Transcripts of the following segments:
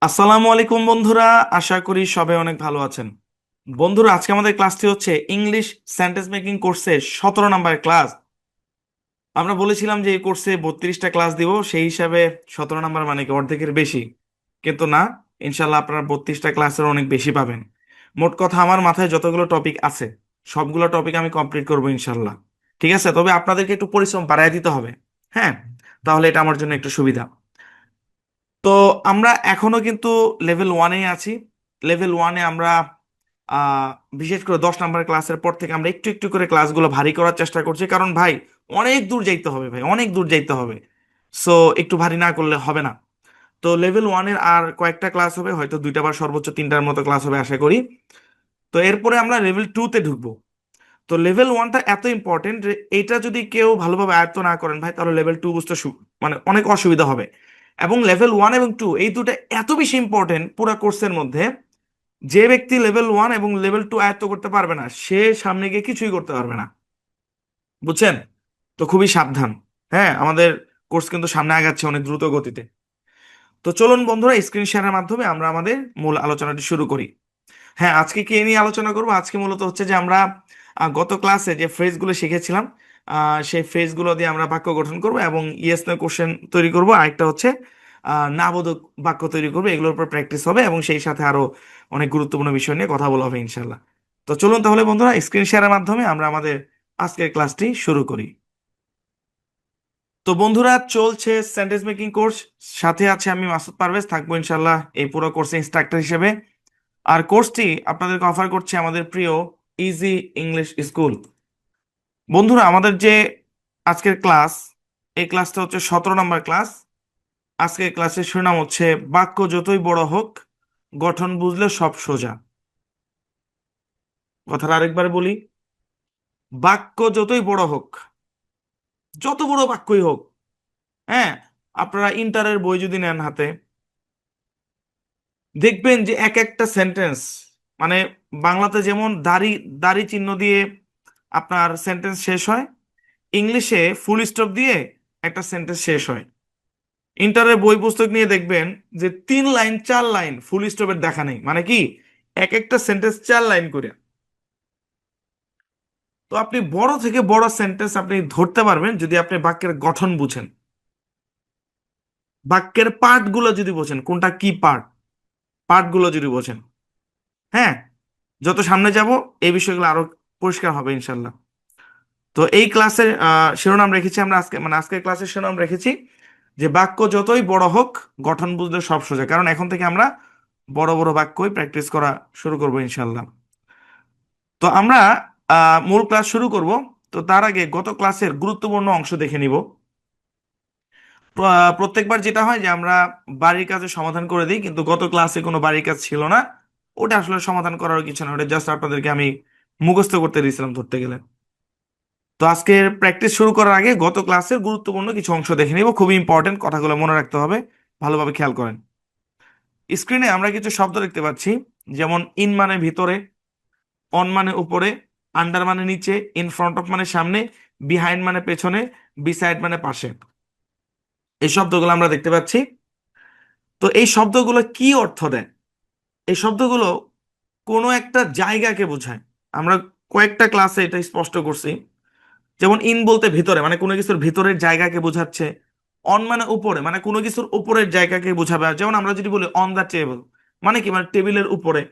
আসসালামু আলাইকুম বন্ধুরা। আশা করি সবাই অনেক ভালো আছেন। বন্ধুরা, আজকে আমাদের ক্লাসটি হচ্ছে ইংলিশ সেন্টেন্স মেকিং কোর্সে 17 নম্বর ক্লাস। আমরা বলেছিলাম যে এই কোর্সে 32টা ক্লাস দিব, সেই হিসাবে 17 নম্বর মানে কি অর্ধেকের বেশি, কিন্তু না। ইনশাল্লাহ আপনারা 32টা ক্লাসের অনেক বেশি পাবেন। মোট কথা আমার মাথায় যতগুলো টপিক আছে সবগুলো টপিক আমি কমপ্লিট করবো ইনশাল্লাহ। ঠিক আছে, তবে আপনাদেরকে একটু পরিশ্রম বাড়ায় দিতে হবে। হ্যাঁ, তাহলে এটা আমার জন্য একটু সুবিধা। তো আমরা এখনো কিন্তু লেভেল 1-এ আছি। লেভেল 1-এ আমরা আহ, বিশেষ করে 10 নম্বর ক্লাসের পর থেকে আমরা একটু একটু করে ক্লাসগুলো ভারী করার চেষ্টা করছি, কারণ ভাই অনেক দূর যাইতে হবে, ভাই অনেক দূর যাইতে হবে। সো একটু ভারী না করলে হবে না। তো লেভেল 1-এর আর কয়েকটা ক্লাস হবে, হয়তো 2টা বা সর্বোচ্চ 3টার মতো ক্লাস হবে আশা করি। তো এরপরে আমরা লেভেল 2-তে ঢুকবো। তো লেভেল 1টা এত ইম্পর্টেন্ট যে এটা যদি কেউ ভালোভাবে আয়ত্ত না করেন ভাই, তাহলে লেভেল 2 বুঝতে মানে অনেক অসুবিধা হবে। এবং লেভেল 1 এবং 2 এই দুটো এত বেশি ইম্পর্টেন্ট পুরো কোর্সের মধ্যে, যে ব্যক্তি লেভেল 1 এবং লেভেল 2 আয়ত্ত করতে পারবে না সে সামনে গিয়ে কিছুই করতে পারবে না। বুঝছেন? তো খুবই সাবধান। হ্যাঁ, আমাদের কোর্স কিন্তু সামনে আগাচ্ছে অনেক দ্রুত গতিতে। তো চলুন বন্ধুরা, স্ক্রিন শেয়ারের মাধ্যমে আমরা আমাদের মূল আলোচনাটি শুরু করি। হ্যাঁ, আজকে কি নিয়ে আলোচনা করব? আজকে মূলত হচ্ছে যে আমরা গত ক্লাসে যে ফ্রেজগুলো শিখেছিলাম, সেই ফ্রেজগুলো দিয়ে আমরা বাক্য গঠন করব এবং ইয়েস নো কোশ্চেন তৈরি করব। আরেকটা হচ্ছে না বোধক বাক্য তৈরি করবো। এগুলোর উপর প্র্যাকটিস হবে এবং সেই সাথে আরো অনেক গুরুত্বপূর্ণ বিষয় নিয়ে কথা বলা হবে ইনশাল্লাহ। তো চলুন তাহলে বন্ধুরা, স্ক্রিন শেয়ারের মাধ্যমে আমরা আমাদের আজকের ক্লাসটি শুরু করি। তো বন্ধুরা, চলছে সেন্টেন্স মেকিং কোর্স। সাথে আছে আমি মাসুদ পারভেজ, থাকবো ইনশাল্লাহ এই পুরো কোর্সে ইনস্ট্রাক্টর হিসেবে। আর কোর্সটি আপনাদেরকে অফার করছে আমাদের প্রিয় ইজি ইংলিশ স্কুল। বন্ধুরা, আমাদের যে আজকের ক্লাস, এই ক্লাসটা হচ্ছে 17 নম্বর ক্লাস। আজকের ক্লাসের শিরোনাম হচ্ছে বাক্য যতই বড় হোক, গঠন বুঝলে সব সোজা। কথাটা আরেকবার বলি, বাক্য যতই বড় হোক, যত বড় বাক্যই হোক, হ্যাঁ, আপনারা ইন্টারের বই যদি নেন হাতে, দেখবেন যে এক একটা সেন্টেন্স, মানে বাংলাতে যেমন দাড়ি দাড়ি চিহ্ন দিয়ে আপনার সেন্টেন্স শেষ হয়, ইংলিশে ফুল স্টপ দিয়ে একটা সেন্টেন্স শেষ হয়। ইন্টারের বই পুস্তক নিয়ে দেখবেন যে 3 লাইন 4 লাইন ফুল স্টপের দেখা নেই, মানে কি এক একটা সেন্টেন্স 4 লাইন করে। তো আপনি বড় থেকে বড় সেন্টেন্স আপনি ধরতে পারবেন যদি আপনি বাক্যের গঠন বুঝেন, বাক্যের পার্ট গুলো যদি বোঝেন, কোনটা কি পার্ট, পার্ট গুলো যদি বোঝেন। হ্যাঁ, যত সামনে যাব এই বিষয়গুলো আরো পরিষ্কার হবে ইনশাল্লাহ। তো এই ক্লাসের শিরোনাম রেখেছি আমরা আজকে, মানে আজকের ক্লাসের শিরোনাম রেখেছি যে বাক্য যতই বড় হোক, গঠন বুঝলে সব সোজা। কারণ এখন থেকে আমরা বড় বড় বাক্যই প্র্যাকটিস করা শুরু করবো ইনশাল্লাহ। তো আমরা মূল ক্লাস শুরু করব। তো তার আগে গত ক্লাসের গুরুত্বপূর্ণ অংশ দেখে নিব। প্রত্যেকবার যেটা হয় যে আমরা বাড়ির কাজের সমাধান করে দিই, কিন্তু গত ক্লাসে কোনো বাড়ির কাজ ছিল না। ওটা আসলে সমাধান করার কিছু না, ওটা জাস্ট আপনাদেরকে আমি মুখস্থ করতে দিয়েছিলাম ধরতে গেলে। তো আজকের প্র্যাকটিস শুরু করার আগে গত ক্লাসের গুরুত্বপূর্ণ কিছু অংশ দেখে নিব, খুবই ইম্পর্টেন্ট, কথাগুলো মনে রাখতে হবে। ভালোভাবে খেয়াল করেন। স্ক্রিনে আমরা কিছু শব্দ দেখতে পাচ্ছি, যেমন ইন মানে ভিতরে, অন মানে উপরে, আন্ডার মানে নিচে, ইন ফ্রন্ট অফ মানে সামনে, বিহাইন্ড মানে পেছনে, বিসাইড মানে পাশে। এই শব্দগুলো আমরা দেখতে পাচ্ছি। তো এই শব্দগুলো কি অর্থ দেয়? এই শব্দগুলো কোনো একটা জায়গাকে বোঝায়। আমরা কয়েকটা ক্লাসে এটা স্পষ্ট করছি। যেমন ইন বলতে ভিতরে, মানে কোনো কিছুর ভিতরের জায়গাকে বোঝাচ্ছে। অন মানে উপরে, মানে কোনো কিছুর উপরের জায়গাকে বোঝাবে। আর যেমন আমরা যদি বলি অন দা টেবিল, মানে কি, মানে টেবিলের উপরে,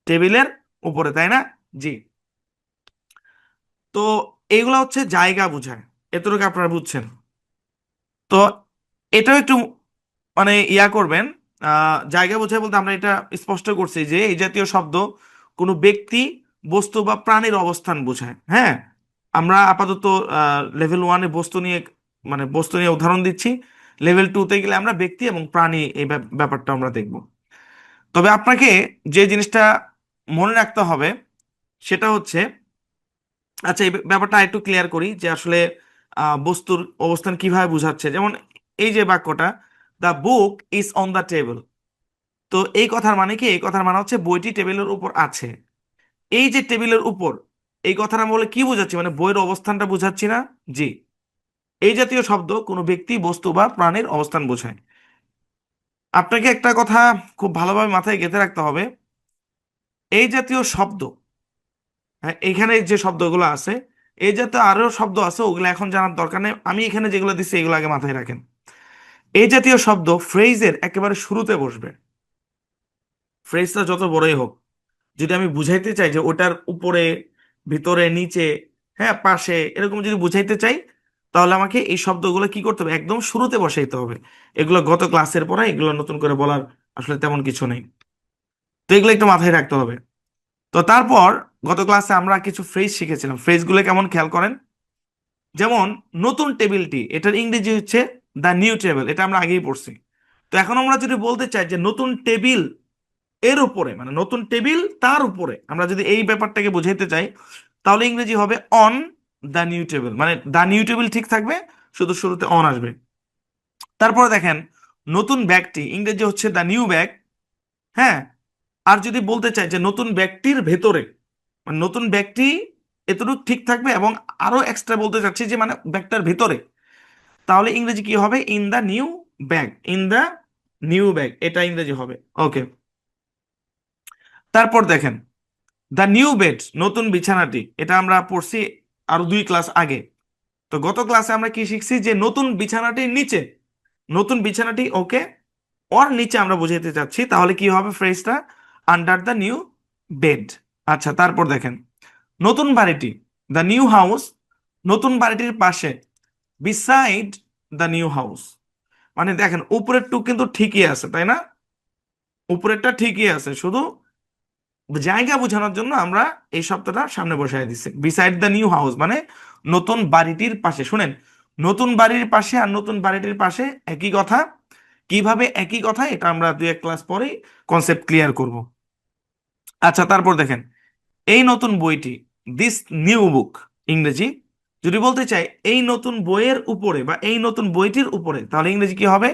টেবিলের উপরে, তাই না? জি। তো এইগুলা হচ্ছে জায়গা বোঝায়, এতটুকু আপনারা বুঝছেন। তো এটাও একটু মানে ইয়া করবেন। জায়গা বোঝায় বলতে আমরা এটা স্পষ্ট করছি যে এই জাতীয় শব্দ কোনো ব্যক্তি, বস্তু বা প্রাণীর অবস্থান বোঝায়। হ্যাঁ, আমরা আপাতত লেভেল 1-এ বস্তু নিয়ে, মানে বস্তু নিয়ে উদাহরণ দিচ্ছি। লেভেল 2-তে গেলে আমরা ব্যক্তি এবং প্রাণী এই ব্যাপারটা আমরা দেখব। তবে আপনাকে যে জিনিসটা মনে রাখতে হবে সেটা হচ্ছে, আচ্ছা এই ব্যাপারটা একটু ক্লিয়ার করি যে আসলে বস্তুর অবস্থান কিভাবে বোঝাচ্ছে। যেমন এই যে বাক্যটা, the book is on the table. তো এই কথার মানে কি? এই কথার মানে হচ্ছে বইটি টেবিলের উপর আছে। এই যে টেবিলের উপর, এই কথাটা বলে কি বোঝাচ্ছি? মানে বইয়ের অবস্থানটা বোঝাচ্ছি না? জি। এই জাতীয় শব্দ কোনো ব্যক্তি, বস্তু বা প্রাণীর অবস্থান বোঝায়। আপনাকে একটা কথা খুব ভালোভাবে মাথায় গেঁথে রাখতে হবে, এই জাতীয় শব্দ, হ্যাঁ, এখানে যে শব্দগুলো আছে, এই জাতীয় আরো শব্দ আছে, ওগুলো এখন জানার দরকার নেই, আমি এখানে যেগুলো দিচ্ছি এগুলো আগে মাথায় রাখেন। এই জাতীয় শব্দ ফ্রেজের একেবারে শুরুতে বসবে। ফ্রেজটা যত বড়ই হোক, যদি আমি বুঝাইতে চাই যে ওটার উপরে, ভিতরে, নিচে, হ্যাঁ, পাশে, এরকম যদি বুঝাইতে চাই, তাহলে আমাকে এই শব্দগুলো কি করতে হবে, একদম শুরুতে বসাইতে হবে। এগুলো গত ক্লাসের পড়া, এগুলো নতুন করে বলার আসলে তেমন কিছু নেই। তো এগুলো একটু মাথায় রাখতে হবে। তো তারপর গত ক্লাসে আমরা কিছু ফ্রেজ শিখেছিলাম, ফ্রেজগুলো কেমন খেয়াল করেন। যেমন নতুন টেবিলটি, এটার ইংরেজি হচ্ছে দ্য নিউ টেবিল, এটা আমরা আগেই পড়ছি। তো এখন আমরা যদি বলতে চাই যে নতুন টেবিল এর উপরে, মানে নতুন টেবিল তার উপরে, আমরা যদি এই ব্যাপারটাকে বুঝাইতে চাই, তাহলে ইংরেজি হবে অন দ্য নিউ টেবিল। মানে দ্য নিউ টেবিল ঠিক থাকবে, শুধু শুরুতে অন আসবে। তারপরে দেখেন, নতুন ব্যাগটি ইংরেজি হচ্ছে দ্য নিউ ব্যাগ। হ্যাঁ, আর যদি বলতে চাই যে নতুন ব্যাগটির ভেতরে, মানে নতুন ব্যাগটি, এতটুকু ঠিক থাকবে, এবং আরো এক্সট্রা বলতে চাচ্ছি যে মানে ব্যাগটার ভেতরে, তাহলে ইংরেজি কি হবে, in the new bag, in the new bag, এটা ইংরেজি হবে। ওকে, তারপর দেখেন, দ্য নিউ বেড, নতুন বিছানাটি, এটা আমরা পড়ছি আরো 2 ক্লাস আগে। তো গত ক্লাসে আমরা কি শিখছি, যে নতুন বিছানাটির নিচে, নতুন বিছানাটি, ওকে, ওর নিচে আমরা বুঝাইতে চাচ্ছি, তাহলে কি হবে ফ্রেজটা, আন্ডার দ্য নিউ বেড। আচ্ছা, তারপর দেখেন, নতুন বাড়িটি, দ্য নিউ হাউস, নতুন বাড়িটির পাশে, বিসাইড দ্য নিউ হাউস। মানে দেখেন, উপরের টুক কিন্তু ঠিকই আছে, তাই না? উপরেরটা ঠিকই আছে, শুধু জায়গা বোঝানোর জন্য আমরা এই শব্দটা সামনে বসাই দিচ্ছি, বিসাইড দ্য নিউ হাউস, মানে নতুন বাড়িটির পাশে। শুনেন, নতুন বাড়ির পাশে আর নতুন বাড়িটির পাশে একই কথা। কিভাবে একই কথা, এটা আমরা 2-1 ক্লাস পরেই কনসেপ্ট ক্লিয়ার করব। আচ্ছা, তারপর দেখেন, এই নতুন বইটি, দিস নিউ বুক, ইংরেজি যদি বলতে চাই এই নতুন বইয়ের উপরে বা এই নতুন বইটির উপরে, তাহলে ইংরেজি কি হবে,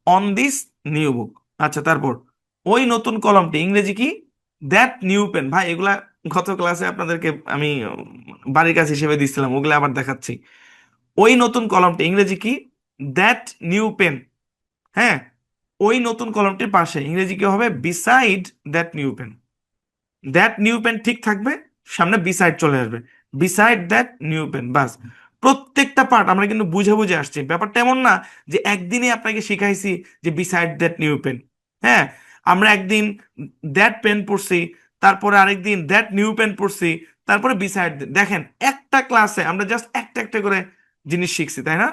অন দিস নিউ বুক। আচ্ছা, তারপর ওই নতুন কলমটি, ইংরেজি কি, দ্যাট নিউ পেন। ভাই, এগুলা গত ক্লাসে আপনাদেরকে আমি বাড়ির কাজ হিসেবে দিচ্ছিলাম, ওগুলা আবার দেখাচ্ছি। ওই নতুন কলমটি, ইংরেজি কি, দ্যাট নিউ পেন। হ্যাঁ, ওই নতুন কলমটির পাশে, ইংরেজি কি হবে, beside that new pen. That new pen ঠিক থাকবে, সামনে বিসাইড চলে আসবে, বিসাইড দ্যাট নিউ পেন, বাস। প্রত্যেকটা পার্ট আমরা কিন্তু বুঝে বুঝে আসছি, ব্যাপারটা এমন না যে একদিনে আপনাকে শিখাইছি যে বিসাইড দ্যাট নিউ পেন। হ্যাঁ, আমরা একদিন দ্যাট পেন পড়ছি, তারপরে আরেকদিন দ্যাট নিউ পেন পড়ছি, তারপরে বিসাইড। দেখেন, একটা ক্লাসে আমরা জাস্ট একটা একটা করে জিনিস শিখছি, তাই না?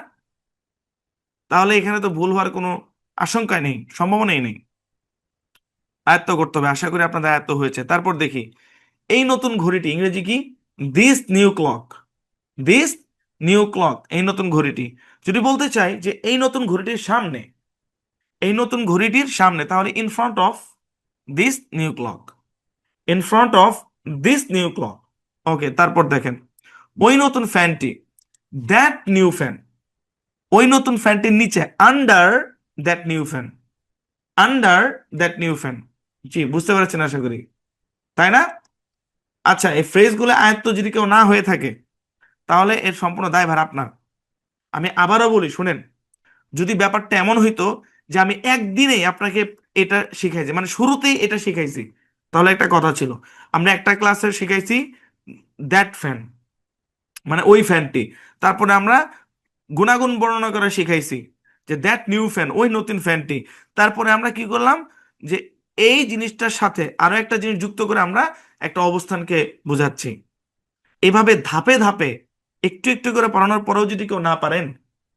তাহলে এখানে তো ভুল হওয়ার কোনো আশঙ্কা নেই, সম্ভাবনাই নেই। আয়ত্ত করতে হবে, আশা করি আপনাদের আয়ত্ত হয়েছে। তারপর দেখি, এই নতুন ঘড়িটি, ইংরেজি কি, this new clock, this new clock, এই নতুন ঘড়িটি। যদি বলতে চাই যে এই নতুন ঘড়িটির সামনে, এই নতুন ঘড়িটির সামনে, তাহলে in front of this new clock, in front of this new clock. Okay, তারপর দেখেন, ওই নতুন ফ্যানটি, দ্যাট নিউ ফ্যান, ওই নতুন ফ্যানটির নিচে, under that new fan, under that new fan. জি, বুঝতে পারছেন আশা করি, তাই না? আচ্ছা, এই ফ্রেজগুলো আয়ত্ত যদি কেউ না হয়ে থাকে, তাহলে এর সম্পূর্ণ দায়ভার আপনার। আমি আবারও বলি, শুনেন, যদি ব্যাপারটা এমন হইতো যে আমি একদিনেই আপনাকে এটা শিখাইছি, মানে শুরুতেই এটা শিখাইছি, তাহলে একটা কথা ছিল, আমরা একটা ক্লাসে শিখাইছি দ্যাট ফ্যান, মানে ওই ফ্যানটি, তারপরে আমরা গুণাগুণ বর্ণনা করে শিখাইছি যে দ্যাট নিউ ফ্যান, ওই নতুন ফ্যানটি, তারপরে আমরা কি করলাম, যে এই জিনিসটার সাথে আরো একটা জিনিস যুক্ত করে আমরা একটা অবস্থানকে বোঝাচ্ছি। এভাবে ধাপে ধাপে একটু একটু করে পড়ানোর পরেও যদি কেউ না পারেন,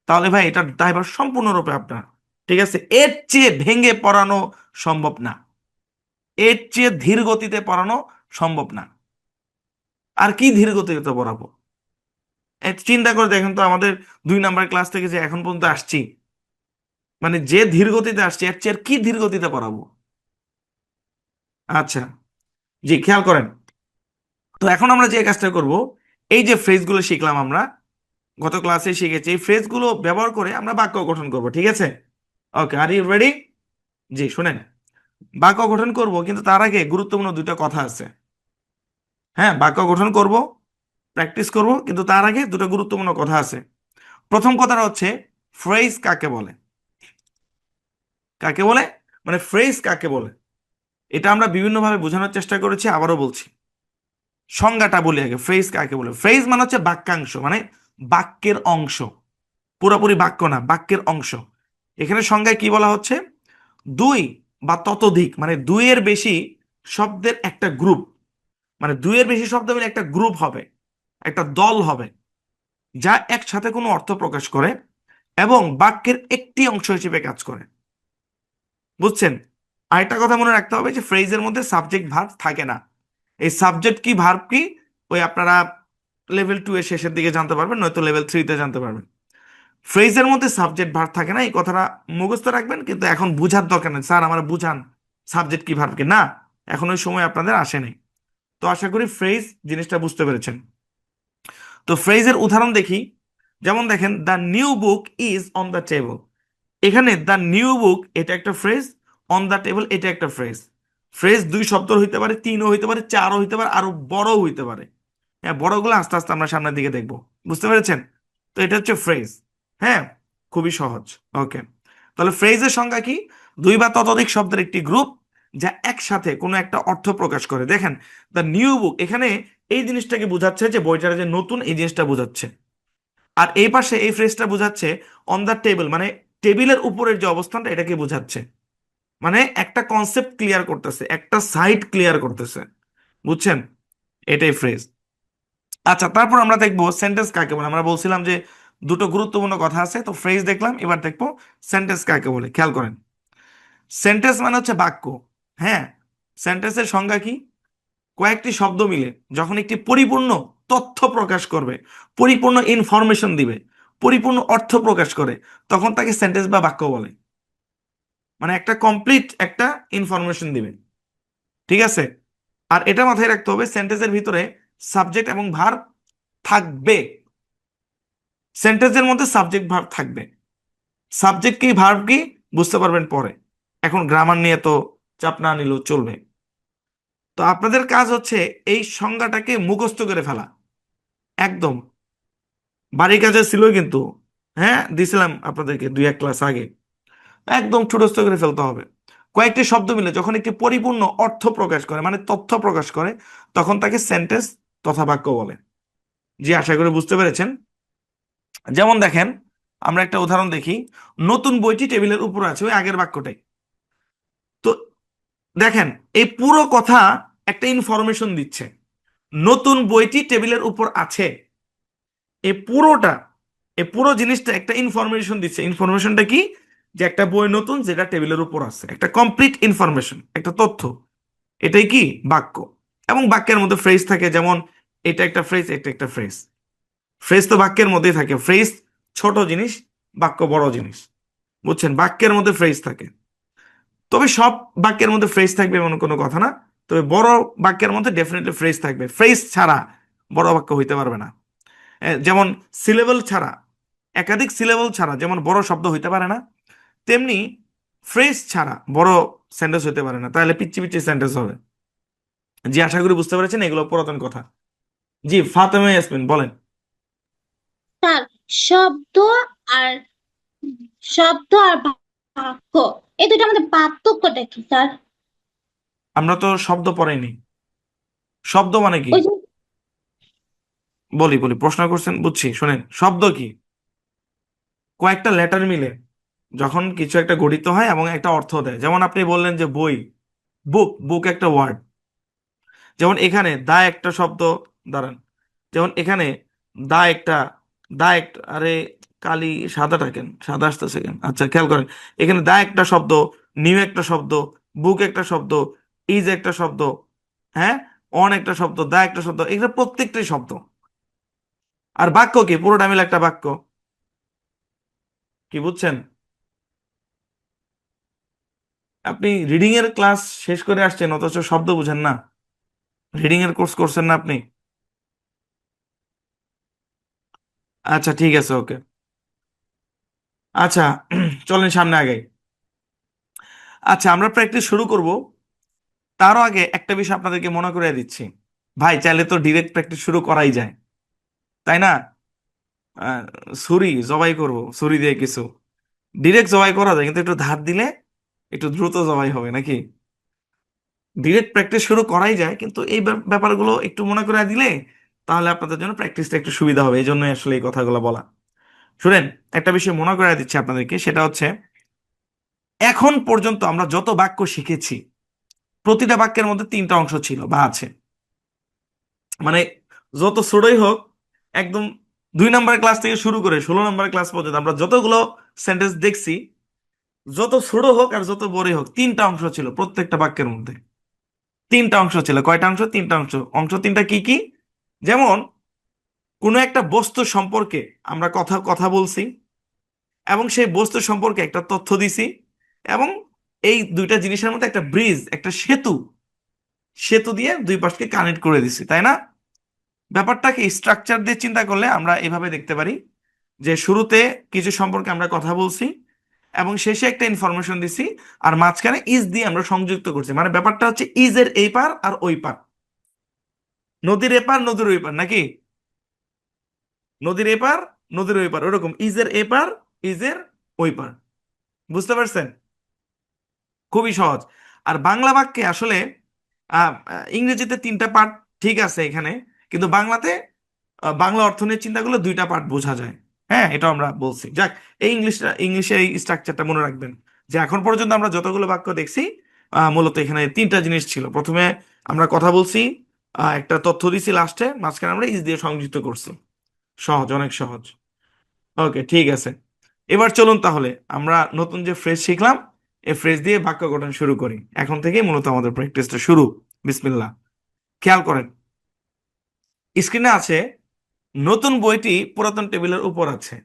তাহলে ভাই এটার দায়ভার সম্পূর্ণরূপে আপনার। ঠিক আছে, এর চেয়ে ভেঙে পড়ানো সম্ভব না, এর চেয়ে ধীর গতিতে পড়ানো সম্ভব না। আর কি ধীর গতিতে পড়াবো? চিন্তা করে দেখেন তো, আমাদের 2 নাম্বার ক্লাস থেকে যে এখন পর্যন্ত আসছি, মানে যে ধীর গতিতে আসছি, এর চেয়ে আর কি ধীর গতিতে পড়াবো? আচ্ছা, জি, খেয়াল করেন। তো এখন আমরা যে কাজটা করব, এই যে ফ্রেজগুলো শিখলাম আমরা, গত ক্লাসে শিখেছি, এই ফ্রেজগুলো ব্যবহার করে আমরা বাক্য গঠন করব, ঠিক আছে? ওকে, আর ইউ রেডি? জি, শুনেন, বাক্য গঠন করব, কিন্তু তার আগে গুরুত্বপূর্ণ 2টা কথা আছে। হ্যাঁ, বাক্য গঠন করব, প্র্যাকটিস করব, কিন্তু তার আগে 2টা গুরুত্বপূর্ণ কথা আছে। প্রথম কথাটা হচ্ছে, ফ্রেজ কাকে বলে? কাকে বলে? মানে ফ্রেজ কাকে বলে এটা আমরা বিভিন্নভাবে বোঝানোর চেষ্টা করেছি, আবারও বলছি। সংজ্ঞাটা বলি আগে, ফ্রেজ কাকে বলে। ফ্রেজ মানে হচ্ছে বাক্যাংশ, মানে বাক্যের অংশ, পুরোপুরি বাক্য না, বাক্যের অংশ। এখানে সংজ্ঞায় কি বলা হচ্ছে, দুই বা ততোধিক, মানে দুইয়ের বেশি শব্দের একটা গ্রুপ, মানে দুইয়ের বেশি শব্দ মিলে একটা গ্রুপ হবে, একটা দল হবে, যা একসাথে কোনো অর্থ প্রকাশ করে এবং বাক্যের একটি অংশ হিসেবে কাজ করে। বুঝছেন? আরেকটা কথা মনে রাখতে হবে যে ফ্রেজের মধ্যে সাবজেক্ট ভার্ব থাকে না। এই সাবজেক্ট কি ভার্ব কি ওই আপনারা লেভেল 2 এর শেষের দিকে জানতে পারবেন, নয়তো লেভেল 3-তে জানতে পারবেন। ফ্রেজের মধ্যে সাবজেক্ট ভার্ব থাকে না, এই কথাটা মুখস্থ রাখবেন, কিন্তু এখন বুঝার দরকার নেই, স্যার আমার বুঝান সাবজেক্ট কি ভার্ব কি, না, এখন ওই সময় আপনাদের আসেনি। তো আশা করি ফ্রেজ জিনিসটা বুঝতে পেরেছেন। তো ফ্রেজের উদাহরণ দেখি। যেমন দেখেন, the new book is on the table. এখানে দ্য নিউ বুক এটা একটা ফ্রেজ, অন দ্য টেবল এটা একটা ফ্রেজ। ফ্রেজ দুই শব্দর হইতে পারে, তিনও হইতে পারে, চারও হইতে পারে, আরো বড়ও হইতে পারে। হ্যাঁ, বড়গুলো আস্তে আস্তে আমরা সামনের দিকে দেখবো। বুঝতে পেরেছেন? তো এটা হচ্ছে ফ্রেজ। হ্যাঁ, খুবই সহজ। ওকে, তাহলে ফ্রেজের সংজ্ঞা কি? দুই বা ততোধিক শব্দের একটি গ্রুপ যা একসাথে কোনো একটা অর্থ প্রকাশ করে। দেখেন, দ্য নিউ বুক এখানে এই জিনিসটাকে বোঝাচ্ছে যে বইটা যে নতুন, এই জিনিসটা বোঝাচ্ছে। আর এই পাশে এই ফ্রেজটা বোঝাচ্ছে অন দ্য টেবিল, মানে টেবিলের উপরের যে অবস্থানটা এটাকে বোঝাচ্ছে। মানে একটা কনসেপ্ট ক্লিয়ার করতেছে, একটা সাইড ক্লিয়ার করতেছে। বুঝছেন? এটাই ফ্রেজ। আচ্ছা, তারপর আমরা দেখবো সেন্টেন্স কাকে বলে। আমরা বলছিলাম যে দুটো গুরুত্বপূর্ণ কথা আছে, তো ফ্রেজ দেখলাম, এবার দেখবো সেন্টেন্স কাকে বলে। খেয়াল করেন, সেন্টেন্স মানে হচ্ছে বাক্য। হ্যাঁ, সেন্টেন্সের সংজ্ঞা কি? কয়েকটি শব্দ মিলে যখন একটি পরিপূর্ণ তথ্য প্রকাশ করবে, পরিপূর্ণ ইনফরমেশন দিবে, পরিপূর্ণ অর্থ প্রকাশ করে, তখন তাকে সেন্টেন্স বা বাক্য বলে। মানে একটা কমপ্লিট একটা ইনফরমেশন দিবে। ঠিক আছে? আর এটা মাথায় রাখতে হবে, সেন্টেন্সের ভিতরে সাবজেক্ট এবং ভার্ব থাকবে। সেন্টেন্সের মধ্যে সাবজেক্ট ভার্ব থাকবে। সাবজেক্ট কি ভার্ব কি বুঝতে পারবেন পরে, এখন গ্রামার নিয়ে তো চাপ না নিলেও চলবে। তো আপনাদের কাজ হচ্ছে এই সংজ্ঞাটাকে মুখস্থ করে ফেলা, একদম বাড়ির কাছে ছিল কিন্তু। হ্যাঁ, দিছিলাম আপনাদেরকে 2-1 ক্লাস আগে। একদম ঠুটস্থ করে ফেলতে হবে। কয়েকটি শব্দ মিলে যখন একটি পরিপূর্ণ অর্থ প্রকাশ করে, মানে তথ্য প্রকাশ করে, তখন তাকে সেন্টেন্স তথা বাক্য বলে। জি, আশা করি বুঝতে পেরেছেন। যেমন দেখেন, আমরা একটা উদাহরণ দেখি। নতুন বইটি টেবিলের উপর আছে, ওই আগের বাক্যটাই। তো দেখেন, এই পুরো কথা একটা ইনফরমেশন দিচ্ছে। নতুন বইটি টেবিলের উপর আছে, এই পুরোটা, এই পুরো জিনিসটা একটা ইনফরমেশন দিচ্ছে। ইনফরমেশনটা কি? যে একটা বই নতুন যেটা টেবিলের উপর আছে, একটা কমপ্লিট ইনফরমেশন, একটা তথ্য। এটাই কি বাক্য। এবং বাক্যের মধ্যে ফ্রেজ থাকে, যেমন এটা একটা ফ্রেজ, এটা একটা ফ্রেজ। ফ্রেজ তো বাক্যের মধ্যেই থাকে। ফ্রেজ ছোট জিনিস, বাক্য বড় জিনিস। বুঝছেন? বাক্যের মধ্যে ফ্রেজ থাকে, তবে সব বাক্যের মধ্যে ফ্রেজ থাকবে এমন কোনো কথা না। তবে বড় বাক্যের মধ্যে ডেফিনেটলি ফ্রেজ থাকবে। ফ্রেজ ছাড়া বড় বাক্য হইতে পারবে না। যেমন সিলেবল ছাড়া, একাধিক সিলেবল ছাড়া যেমন বড় শব্দ হইতে পারে না, তেমনি ফ্রেজ ছাড়া বড় সেন্টেন্স হইতে পারে না, তাহলে পিচ্ছি পিচ্ছি সেন্টেন্স হবে। জি, আশা করি বুঝতে পেরেছেন, এগুলো পুরাতন কথা। জি, ফাতেমা ইয়াসমিন বলেন। স্যার, শব্দ আর শব্দ আর বাক্য, এই দুটোর মধ্যে পার্থক্যটা কি স্যার? আমরা তো শব্দ পড়াইনি। শব্দ মানে কি? ওই যে বলি বলি, প্রশ্ন করছেন, বুঝছি, শুনেন। শব্দ কি? কয়েকটা লেটার মিলে যখন কিছু একটা গঠিত হয় এবং একটা অর্থ দেয়। যেমন আপনি বললেন যে বই, বুক, বুক একটা ওয়ার্ড। যেমন এখানে দা একটা শব্দ, দাঁড়ান, যেমন এখানে দা একটা, দা একটা, আরে কালি, সাদাটা কেন সাদা আসতেছে কেন? আচ্ছা, খেয়াল করেন, এখানে দা একটা শব্দ, নিউ একটা শব্দ, বুক একটা শব্দ, ইজ একটা শব্দ, হ্যাঁ, অন একটা শব্দ, দা একটা শব্দ, এগুলো প্রত্যেকটাই শব্দ। আর বাক্য কি? পুরোটা মিলে একটা বাক্য। কি বুঝছেন? আপনি রিডিং এর ক্লাস শেষ করে আসছেন অথচ শব্দ বুঝেন না? রিডিং এর কোর্স করছেন না আপনি? আচ্ছা, ঠিক আছে, ওকে। আচ্ছা, চলেন সামনে আগে। আচ্ছা, আমরা প্র্যাকটিস শুরু করব, তারও আগে একটা বিষয় আপনাদেরকে মনে করিয়ে দিচ্ছি। ভাই, চাইলে তো ডিরেক্ট প্র্যাকটিস শুরু করাই যায়, তাই না? ছুরি জবাই করব, ছুরি দিয়ে কিছু ডিরেক্ট জবাই করা যায়, কিন্তু একটু ধার দিলে একটু দ্রুত জবাই হবে নাকি? ডিরেক্ট প্র্যাকটিস শুরু করাই যায়, কিন্তু এই ব্যাপারগুলো একটু মনে করে দিলে তাহলে আপনাদের জন্য প্র্যাকটিসটা একটু সুবিধা হবে, এই জন্যই আসলে এই কথাগুলো বলা। শুনেন, একটা বিষয় মনে করে দিচ্ছি আপনাদেরকে, সেটা হচ্ছে এখন পর্যন্ত আমরা যত বাক্য শিখেছি প্রতিটা বাক্যের মধ্যে তিনটা অংশ ছিল বা আছে। মানে যত ছোটই হোক, একদম 2 নম্বর ক্লাস থেকে শুরু করে 16 নম্বর ক্লাস পর্যন্ত আমরা যতগুলো সেন্টেন্স দেখছি, যত ছোট হোক আর যত বড়ই হোক, তিনটা অংশ ছিল প্রত্যেকটা বাক্যের মধ্যে। তিনটা অংশ ছিল। কয়টা অংশ? তিনটা অংশ। অংশ তিনটা কি কি? যেমন কোনো একটা বস্তু সম্পর্কে আমরা কথা কথা বলছি, এবং সেই বস্তু সম্পর্কে একটা তথ্য দিছি, এবং এই দুইটা জিনিসের মধ্যে একটা ব্রিজ, একটা সেতু সেতু দিয়ে দুই পাশকে কানেক্ট করে দিছি, তাই না? ব্যাপারটাকে স্ট্রাকচার দিয়ে চিন্তা করলে আমরা এভাবে দেখতে পারি যে শুরুতে কিছু সম্পর্কে আমরা কথা বলছি, এবং শেষে একটা ইনফরমেশন দিছি, আর মাঝখানে ইজ দিয়ে আমরা সংযুক্ত করছি। মানে ব্যাপারটা হচ্ছে ইজ এর এই পার আর ওই পার, নদীর এপার নদীর ওই পার নাকি? নদীর এপার নদীর ওই পার, ওরকম ইজ এর এপার ইজ এর ওই পার। বুঝতে পারছেন? খুবই সহজ। আর বাংলা বাক্যে আসলে ইংরেজিতে তিনটা পার্ট ঠিক আছে এখানে, কিন্তু বাংলাতে বাংলা অর্থ নিয়ে চিন্তাগুলো দুইটা পার্ট বোঝা যায়। হ্যাঁ, এটা আমরা বলছি। যাক, এই ইংলিশের এই স্ট্রাকচারটা মনে রাখবেন, যে এখন পর্যন্ত আমরা যতগুলো বাক্য দেখছি মূলত এখানে তিনটা জিনিস ছিল। প্রথমে আমরা কথা বলছি, একটা তথ্য দিছি, লাস্টে মাঝখানে আমরা ইজ দিয়ে সংযুক্ত করছি। সহজ, অনেক সহজ। ওকে, ঠিক আছে। এবার চলুন তাহলে আমরা নতুন যে ফ্রেজ শিখলাম এই ফ্রেজ দিয়ে বাক্য গঠন শুরু করি। এখন থেকেই মূলত আমাদের প্র্যাকটিসটা শুরু। বিসমিল্লাহ। খেয়াল করেন, স্ক্রিনে আছে নতুন বইটি পুরাতন টেবিলের উপর আছে।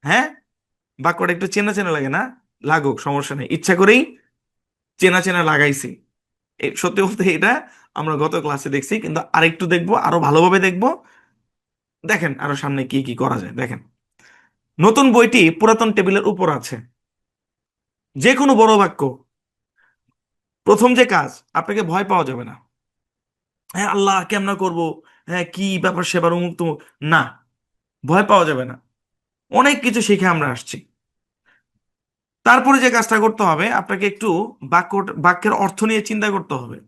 হ্যাঁ, বাক্যটা একটু চেনা চেনা লাগে না? লাগুক, সমস্যা নেই, ইচ্ছা করেই চেনা চেনা লাগাইছি। সত্যি বলতে এটা আমরা গত ক্লাসে দেখছি, কিন্তু আরেকটু দেখবো, আরো ভালোভাবে দেখবো। দেখেন আরো সামনে কি কি করা যায়। দেখেন, নতুন বইটি পুরাতন টেবিলের উপর আছে। যে কোনো বড় বাক্য, প্রথম যে কাজ, আপনাকে ভয় পাওয়া যাবে না। হ্যাঁ আল্লাহ কেমন করব, হ্যাঁ কি ব্যাপার সেবার অমুক তমুক, না, ভয় পাওয়া যাবে না। অনেক কিছু শিখে আমরা আসছি। তারপরে যে কাজটা করতে হবে, আপনাকে একটু বাক্যের অর্থ নিয়ে চিন্তা করতে হবে,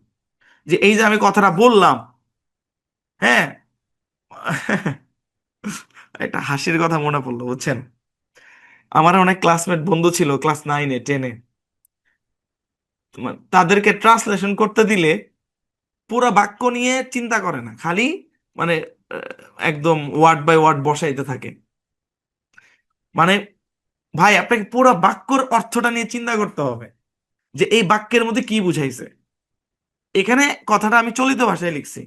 যে এই যে আমি কথাটা বললাম, হ্যাঁ, একটা হাসির কথা মনে পড়লো, বুঝছেন? আমার অনেক ক্লাসমেট বন্ধু ছিল ক্লাস 9-এ 10-এ, তাদেরকে ট্রান্সলেশন করতে দিলে পুরা বাক্য নিয়ে চিন্তা করে না, খালি মানে একদম ওয়ার্ড বাই ওয়ার্ড বসাইতে থাকে। মানে ভাই, আপনাকে পুরো বাক্যর অর্থটা নিয়ে চিন্তা করতে হবে, যে এই বাক্যের মধ্যে কি বুঝাইছে। এখানে কথাটা আমি চলিত ভাষায় লিখছি,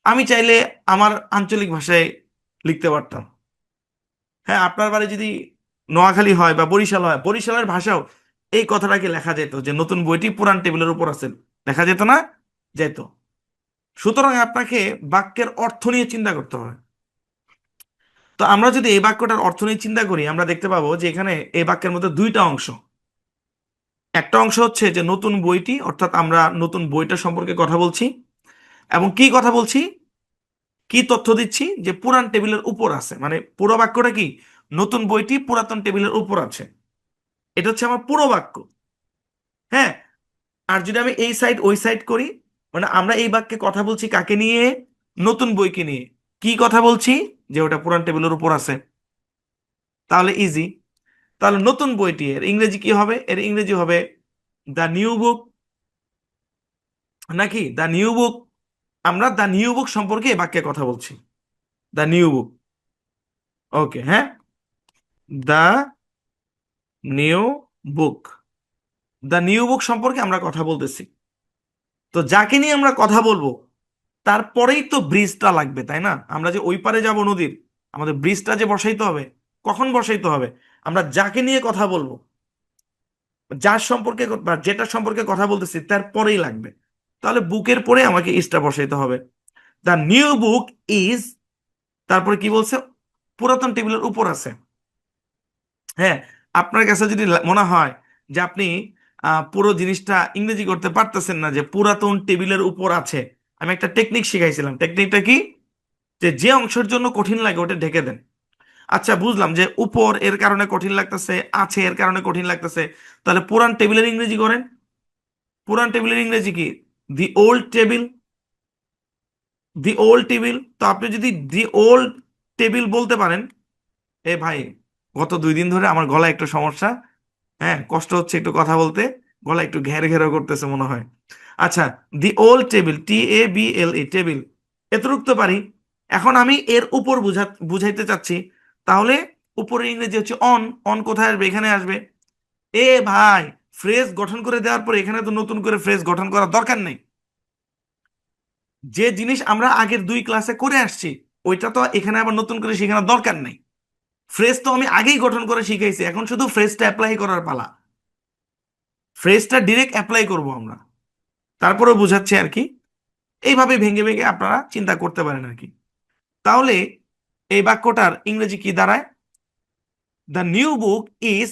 আমি চাইলে আমার আঞ্চলিক ভাষায় লিখতে পারতাম। হ্যাঁ, আপনার বাড়ি যদি নোয়াখালী হয় বা বরিশাল হয়, বরিশালের ভাষাও এই কথাটাকে লেখা যেত, যে নতুন বইটি পুরান টেবিলের উপর আছে। লেখা যেত না? যেত। সুতরাং আপনাকে বাক্যের অর্থ নিয়ে চিন্তা করতে হবে। তো আমরা যদি এই বাক্যটার অর্থ নিয়ে চিন্তা করি, আমরা দেখতে পাবো যে এখানে এই বাক্যের মধ্যে দুইটা অংশ। একটা অংশ হচ্ছে যে নতুন বইটি, অর্থাৎ আমরা নতুন বইটা সম্পর্কে কথা বলছি, এবং কি কথা বলছি, কি তথ্য দিচ্ছি, যে পুরান টেবিলের উপর আছে। মানে পুরো বাক্যটা কি, নতুন বইটি পুরাতন টেবিলের উপর আছে। এটা হচ্ছে আমার পুরো বাক্য। হ্যাঁ, আর যদি আমি এই সাইড ওই সাইড করি, মানে আমরা এই বাক্যে কথা বলছি কাকে নিয়ে? নতুন বইকে নিয়ে। কি কথা বলছি? যে ওটা পুরান টেবিলের উপর আছে। তাহলে ইজি। তাহলে নতুন বইটি এর ইংরেজি কি হবে? এর ইংরেজি হবে দ্য নিউ বুক, নাকি দ্য নিউ বুক। আমরা দ্য নিউ বুক সম্পর্কে এই বাক্যে কথা বলছি, দ্য নিউ বুক। ওকে, হ্যাঁ, the new book. The new book সম্পর্কে আমরা কথা বলতেছি। তো যাকে নিয়ে আমরা কথা বলবো তারপরেই তো ব্রিজটা লাগবে, তাই না? আমরা যে ওই পারে যাব নদীর, আমাদের ব্রিজটা যে বসাইতে হবে, কখন বসাইতে হবে? আমরা যাকে নিয়ে কথা বলবো, যার সম্পর্কে বা যেটা সম্পর্কে কথা বলতেছি তার পরেই লাগবে। তাহলে বুকের পরে আমাকে ইসটা বসাইতে হবে। দ্য নিউ বুক ইজ, তারপরে কি বলছে? পুরাতন টেবিলের উপর আছে। হ্যাঁ, আপনার কাছে যদি মনে হয় যে আপনি পুরো জিনিসটা ইংরেজি করতে পারতেছেন না, যে পুরাতন টেবিলের উপর আছে, আমি একটা টেকনিক শিখাইছিলাম। টেকনিকটা কি? যে যে অংশের জন্য কঠিন লাগে ওটা ঢেকে দেন, আচ্ছা, বুঝলাম যে উপর এর কারণে কঠিন লাগতেছে, আছে এর কারণে কঠিন লাগতেছে। তাহলে পুরান টেবিলের ইংরেজি করেন। পুরান টেবিলের ইংরেজি কি? দি ওল্ড টেবিল। দি ওল্ড টেবিল। তো আপনি যদি দি ওল্ড টেবিল বলতে পারেন, এ ভাই, গত 2 দিন ধরে আমার গলায় একটু সমস্যা, হ্যাঁ, কষ্ট হচ্ছে একটু কথা বলতে, গলা একটু ঘের ঘেরো করতেছে মনে হয়। আচ্ছা, দি ওল্ড টেবিল, TABLE, টেবিল, এতটুকু তো পারি। এখন আমি এর উপর বুঝাইতে চাচ্ছি, তাহলে উপরের ইংরেজি হচ্ছে অন। অন কোথায় আসবে? এখানে আসবে। এ ভাই, ফ্রেজ গঠন করে দেওয়ার পর এখানে তো নতুন করে ফ্রেজ গঠন করার দরকার নেই। যে জিনিস আমরা আগের 2 ক্লাসে করে আসছি, ওইটা তো এখানে আবার নতুন করে শেখানোর দরকার নেই। ফ্রেজ তো আমি আগেই গঠন করে শিখাইছি, এখন শুধু ফ্রেজটা অ্যাপ্লাই করার পালা। ফ্রেজটা ডিরেক্ট অ্যাপ্লাই করব আমরা। তারপরেও বুঝাচ্ছি আর কি। এইভাবে ভেঙে ভেঙে আপনারা চিন্তা করতে পারেন আর কি। তাহলে এই বাক্যটার ইংরেজি কি দাঁড়ায়? The new book is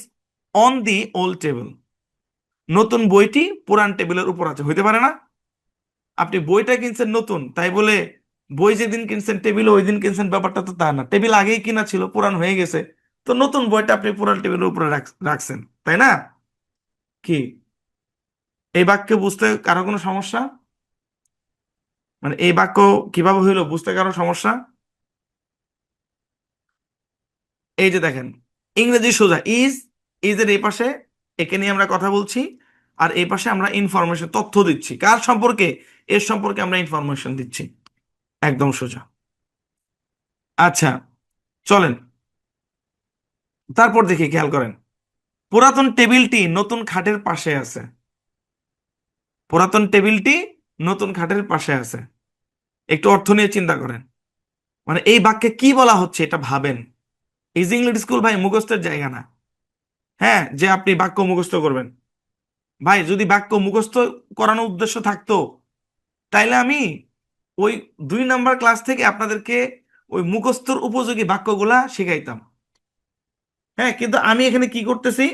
on the old table. নতুন বইটি পুরান টেবিলের উপর আছে, হইতে পারে না? আপনি বইটা কিনছেন নতুন, তাই বলে বই যেদিন কিনছেন টেবিল ওই দিন কিনছেন, ব্যাপারটা তো তা না। টেবিল আগেই কিনা ছিল, পুরান হয়ে গেছে, তো নতুন বইটা আপনি পুরান টেবিলের উপরে রাখছেন, তাই না? কি এই বাক্যে বুঝতে কারো কোনো সমস্যা? মানে এই বাক্য কিভাবে হইলো বুঝতে কারো সমস্যা? এই যে দেখেন, ইংরেজি সোজা। ইজ এর এই পাশে একে নিয়ে আমরা কথা বলছি, আর এই পাশে আমরা ইনফরমেশন, তথ্য দিচ্ছি। কার সম্পর্কে? এর সম্পর্কে আমরা ইনফরমেশন দিচ্ছি। একদম সোজা। আচ্ছা, চলেন তারপর দেখি, খেয়াল করেন। পুরাতন টেবিলটি নতুন খাটের পাশে আছে। পুরাতন টেবিলটি নতুন খাটের পাশে আছে। একটু অর্থ নিয়ে চিন্তা করেন। মানে এই বাক্যে কি বলা হচ্ছে এটা ভাবেন। ইজ ইংলিশ স্কুল ভাই মুখস্থের জায়গা না। হ্যাঁ, যে আপনি বাক্য মুখস্থ করবেন। ভাই, যদি বাক্য মুখস্থ করানোর উদ্দেশ্য থাকতো, তাইলে আমি ওই 2 নাম্বার ক্লাস থেকে আপনাদেরকে ওই মুখস্থর উপযোগী বাক্যগুলা শিখাইতাম। হ্যাঁ, কিন্তু আমি এখানে কি করতেছি?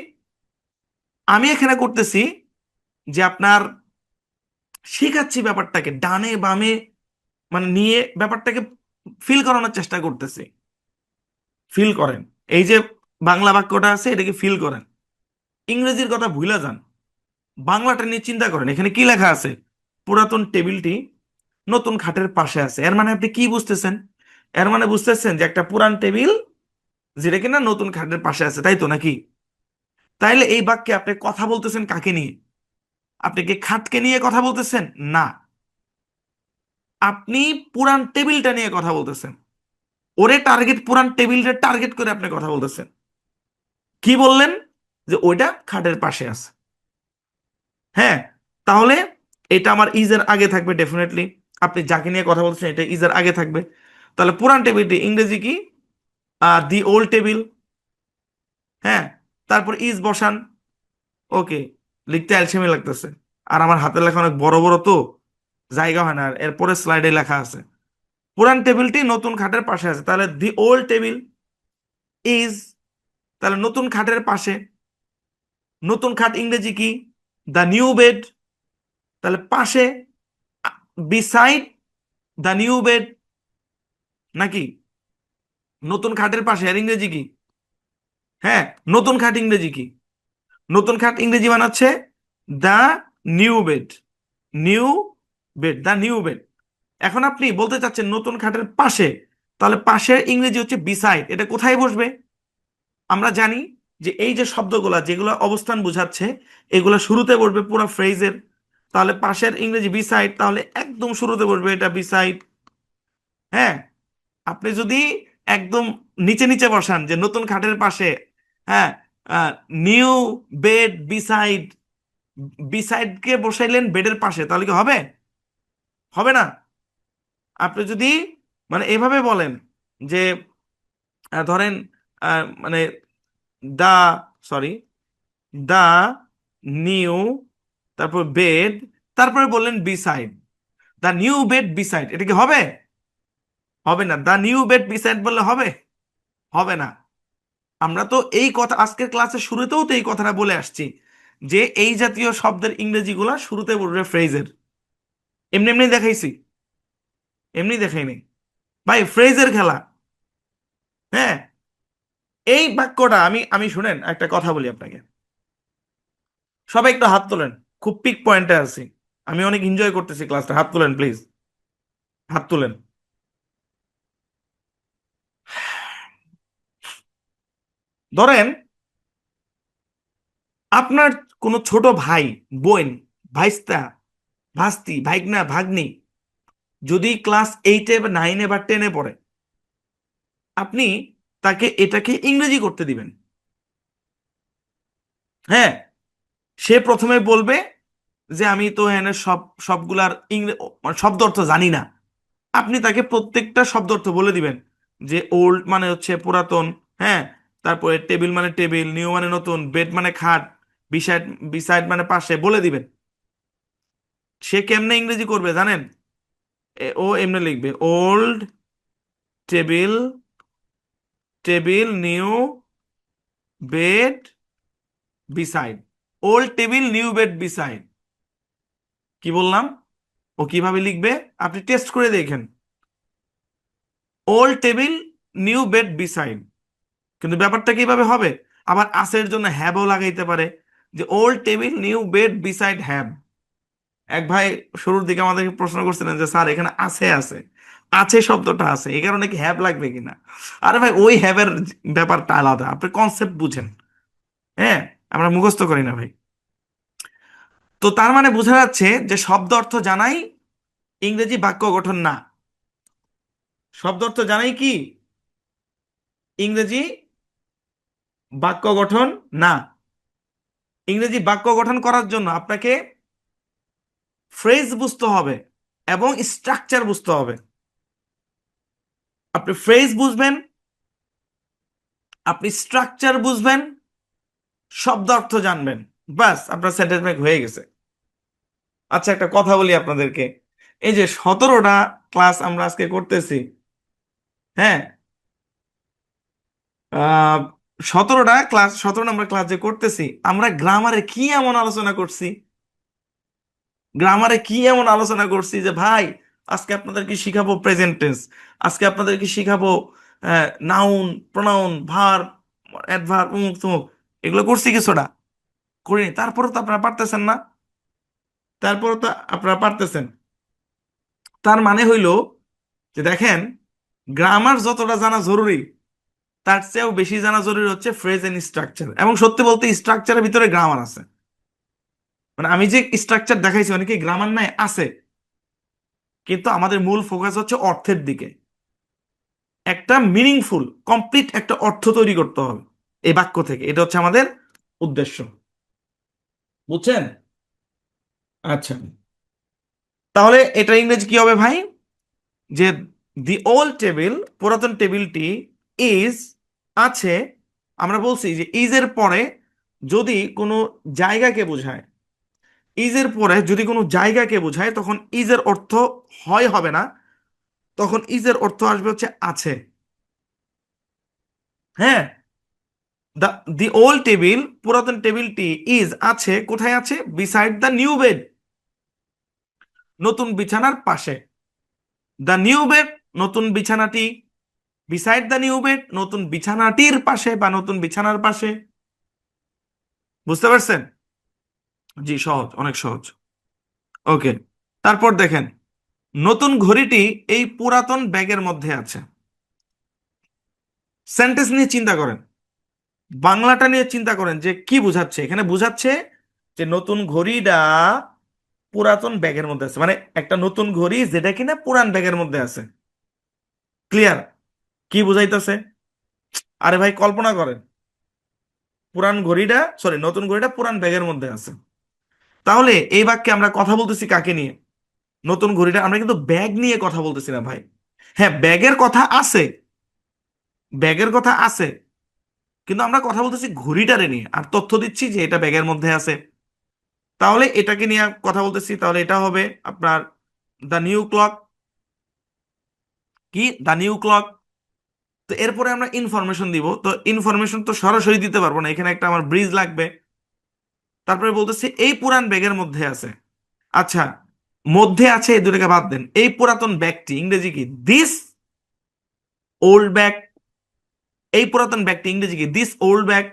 আমি এখানে করতেছি যে আপনার শিখাচ্ছি ব্যাপারটাকে ডানে বামে, মানে নিয়ে ব্যাপারটাকে ফিল করানোর চেষ্টা করতেছি। ফিল করেন। এই যে বাংলা বাক্যটা আছে, এটাকে ফিল করেন। ইংরেজির কথা ভুলে যান, বাংলাটা নিয়ে চিন্তা করেন। এখানে কি লেখা আছে? পুরাতন টেবিলটি নতুন খাটের পাশে আছে। এর মানে আপনি কি বুঝতেছেন? এর মানে বুঝতেছেন যে একটা পুরান টেবিল যেটা কিনা নতুন খাটের পাশে আছে, তাই তো নাকি? তাইলে এই বাক্যে আপনি কথা বলতেছেন কাকে নিয়ে? আপনি কি খাটকে নিয়ে কথা বলতেছেন? না, আপনি পুরান টেবিলটা নিয়ে কথা বলতেছেন। ওরে টার্গেট, পুরান টেবিলটা টার্গেট করে আপনি কথা বলতেছেন। কি বললেন? যে ওইটা খাটের পাশে আছে। হ্যাঁ, তাহলে এটা আমার ইজের আগে থাকবে ডেফিনেটলি। আপনি যাকে নিয়ে কথা বলছেন এটা ইজের আগে থাকবে। তাহলে পুরান টেবিলটি ইংরেজি কি? দি ওল্ড টেবিল। হ্যাঁ, তারপর ইজ বসান। ওকে, লিখতে আলসেমি লাগতেছে, আর আমার হাতের লেখা অনেক বড় বড় তো জায়গা হয় না। আর এরপরে স্লাইডে লেখা আছে পুরান টেবিলটি নতুন খাটের পাশে আছে। তাহলে দি ওল্ড টেবিল ইজ, তাহলে নতুন খাটের পাশে। নতুন খাট ইংরেজি কি? The new bed. তাহলে পাশে, বিসাইড দ্য নিউ বেড, নাকি? নতুন খাটের পাশে, আর ইংরেজি কি? হ্যাঁ, নতুন খাট ইংরেজি কি? নতুন খাট ইংরেজি বানাচ্ছে the new bed. New bed, the new bed. এখন আপনি বলতে চাচ্ছেন নতুন খাটের পাশে, তাহলে পাশের ইংরেজি হচ্ছে বিসাইড। এটা কোথায় বসবে? আমরা জানি যে এই যে শব্দগুলা যেগুলো অবস্থান বোঝাচ্ছে, এগুলো শুরুতে বসবে পুরো ফ্রেজের। তাহলে পাশের ইংরেজি বিসাইড, তাহলে একদম শুরুতে বসবে এটা বিসাইড। হ্যাঁ, আপনি যদি একদম নিচে নিচে বসান যে নতুন খাটের পাশে, হ্যাঁ, নিউ বেড বিসাইড, বিসাইড কে বসাইলেন বেডের পাশে, তাহলে কি হবে? হবে না। আপনি যদি মানে এভাবে বলেন যে ধরেন মানে দা, সরি, দা নিউ, তারপর বেড, তারপরে বললেন beside, the new bed beside, এটা কি হবে? হবে না। দা নিউ বেড বিসাইড বললে হবে? হবে না। আমরা তো এই কথা আজকের ক্লাসের শুরুতেও তো এই কথাটা বলে আসছি যে এই জাতীয় শব্দের ইংরেজিগুলা শুরুতে বলবে ফ্রেজের। এমনি এমনি দেখাইছি? এমনি দেখাইনি ভাই, ফ্রেজের খেলা। হ্যাঁ, এই বাক্যটা আমি আমি শুনেন একটা কথা বলি আপনাকে, সবাই একটু হাত তোলেন, খুব পিক পয়েন্টে আছি, আমি অনেক এনজয় করতেছি ক্লাসটা, হাত তোলেন প্লিজ, হাত তোলেন। ধরেন আপনার কোনো ছোট ভাই, বোন, ভাইস্তা, ভাস্তি, ভাইগনা, ভাগ্নি যদি ক্লাস 8-এ বা 9-এ বা 10-এ পড়ে, আপনি তাকে এটাকে ইংরেজি করতে দিবেন। হ্যাঁ, সে প্রথমে বলবে যে আমি তো এখানে সবগুলার শব্দ অর্থ জানি না। আপনি তাকে প্রত্যেকটা শব্দ অর্থ বলে দিবেন, যে ওল্ড মানে হচ্ছে পুরাতন, হ্যাঁ, তারপরে টেবিল মানে টেবিল, নিউ মানে নতুন, বেড মানে খাট, বিসাইড, বিসাইড মানে পাশে, বলে দিবেন। সে কেমনে ইংরেজি করবে জানেন? ও এমনি লিখবে, old table, table new bed beside, old table new bed beside. কি বললাম? ও কিভাবে লিখবে আপনি টেস্ট করে দেখেন, old table new bed beside. কিন্তু ব্যাপারটা কিভাবে হবে? আবার আসের জন্য হ্যাভও লাগাইতে পারে, যে old table new bed beside have. এক ভাই শুরুর দিকে আমাদেরকে প্রশ্ন করছিলেন যে স্যার এখানে আছে আছে, আছে শব্দটা আছে, এই কারণে কি হ্যাভ লাগবে কিনা? আরে ভাই ওই হ্যাভের ব্যাপারটা আলাদা, আপনি কনসেপ্ট বুঝেন। হ্যাঁ, আমরা মুখস্থ করি না ভাই। তো তার মানে বোঝা যাচ্ছে যে শব্দ অর্থ জানাই, ইংরেজি বাক্য গঠন না। শব্দ অর্থ জানাই কি, ইংরেজি বাক্য গঠন না। ইংরেজি বাক্য গঠন করার জন্য আপনাকে ফ্রেজ বুঝতে হবে এবং স্ট্রাকচার বুঝতে হবে। আপনি ফ্রেজ বুঝবেন, আপনি স্ট্রাকচার বুঝবেন, শব্দ অর্থ জানবেন, বাস আপনার সেন্টেন্স মেক হয়ে গেছে। আচ্ছা একটা কথা বলি আপনাদেরকে, এই যে 17টা ক্লাস আমরা আজকে করতেছি, হ্যাঁ, 17 নম্বর ক্লাস যে করতেছি, আমরা গ্রামারে কি এমন আলোচনা করছি, গ্রামারে কি এমন আলোচনা করছি যে ভাই আজকে আপনাদেরকে শিখাবো প্রেজেন্ট টেন্স, আজকে আপনাদেরকে শিখাবো নাউন, প্রোনাউন, ভার্ব, অ্যাডভার্ব, অমুক তমুক, এগুলো করছি কিছুটা? করিনি। তারপরে তো আপনারা পারতেছেন না, তারপরে তো আপনারা পারতেছেন। তার মানে হইল যে দেখেন, গ্রামার যতটা জানা জরুরি, তার চেয়েও বেশি জানা জরুরি হচ্ছে ফ্রেজ এন্ড স্ট্রাকচার। এবং সত্যি বলতে স্ট্রাকচারের ভিতরে গ্রামার আছে, মানে আমি যে স্ট্রাকচার দেখাইছি অনেকে গ্রামার নাই আছে, কিন্তু আমাদের মূল ফোকাস হচ্ছে অর্থের দিকে। একটা মিনিংফুল কমপ্লিট একটা অর্থ তৈরি করতে হবে এই বাক্য থেকে, এটা হচ্ছে আমাদের উদ্দেশ্য। বুঝছেন? আচ্ছা, তাহলে এটা ইংরেজি কি হবে ভাই? যে দি ওল্ড টেবিল, পুরাতন টেবিলটি, ইজ আছে। আমরা বলছি যে ইজ এর পরে যদি কোনো জায়গাকে বোঝায়, ইজ এর পরে যদি কোনো জায়গাকে বোঝায় তখন ইজ এর অর্থ হয় হবে না, তখন ইজ এর অর্থ আসবে হচ্ছে আছে। হ্যাঁ, দা দি ওল্ড টেবিল, পুরাতন টেবিলটি, ইজ আছে, কোথায় আছে? বিসাইড দ্য নিউ বেড, নতুন বিছানার পাশে। দ্য নিউ বেড, নতুন বিছানাটি, বিসাইড দ্য নিউ বেড, নতুন বিছানাটির পাশে বা নতুন বিছানার পাশে। বুঝতে পারছেন? জি, সহজ, অনেক সহজ। ওকে, তারপর দেখেন, নতুন ঘড়িটি এই পুরাতন ব্যাগের মধ্যে আছে। সেন্টেন্স নিয়ে চিন্তা করেন, বাংলাটা নিয়ে চিন্তা করেন যে কি বুঝাচ্ছে এখানে। বুঝাচ্ছে যে নতুন ঘড়িটা পুরাতন ব্যাগের মধ্যে আছে, মানে একটা নতুন ঘড়ি যেটা কিনা পুরান ব্যাগের মধ্যে আছে। ক্লিয়ার? কি বুঝাইতেছে? আরে ভাই কল্পনা করেন, পুরান ঘড়িটা, সরি, নতুন ঘড়িটা পুরান ব্যাগের মধ্যে আছে। তাহলে এই বাক্যে আমরা কথা বলতেছি কাকে নিয়ে? নতুন ঘড়িটা, আমরা কিন্তু ব্যাগ নিয়ে কথা বলতেছি না ভাই। হ্যাঁ, ব্যাগের কথা আছে, ব্যাগের কথা আছে, কিন্তু আমরা কথা বলতেছি ঘড়িটারে নিয়ে, আর তথ্য দিচ্ছি যে এটা ব্যাগের মধ্যে আছে। তাহলে এটাকে নিয়ে কথা বলতেছি, তাহলে এটা হবে আপনার দ্য নিউ ক্লক। কি? The new clock. তো এরপরে আমরা ইনফরমেশন দিব, তো ইনফরমেশন তো সরাসরি দিতে পারবো না, এখানে একটা আমার ব্রিজ লাগবে। তারপরে বলতেছি এই পুরান ব্যাগের মধ্যে আছে। আচ্ছা, মধ্যে আছে এই দুটাকে বাদ দেন, এই পুরাতন ব্যাগটি ইংরেজি কি? This old bag. এই পুরাতন ব্যাগটি ইংরেজি কি? This old bag.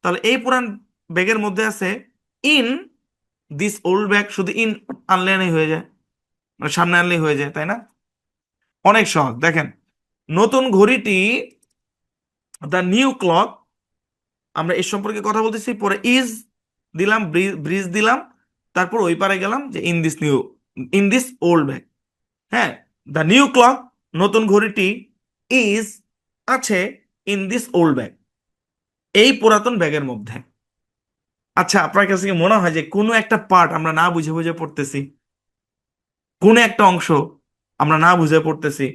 তাহলে এই পুরান ব্যাগের মধ্যে আছে ইন দিস ওল্ড ব্যাগ, শুধু ইন আনলেই হয়ে যায়, মানে সামনে আনলেই হয়ে যায়, তাই না? অনেক সহজ। দেখেন, নতুন ঘড়িটি, দ্য নিউ ক্লক, আমরা এর সম্পর্কে কথা বলতেছি, পরে ইজ দিলাম, ব্রিজ দিলাম, তারপর ওই পারে গেলাম যে ইন দিস ওল্ড ব্যাগ। হ্যাঁ, দ্য নিউ ক্লক, নতুন ঘড়িটি, ইজ আছে, ইন দিস ওল্ড ব্যাগ, এই পুরাতন ব্যাগের মধ্যে। আচ্ছা, আপনার কাছে কি মনে হয় যে কোনো একটা পার্ট আমরা না বুঝে বুঝে পড়তেছি? কোনো একটা অংশ আমরা না বুঝে পড়তেছি?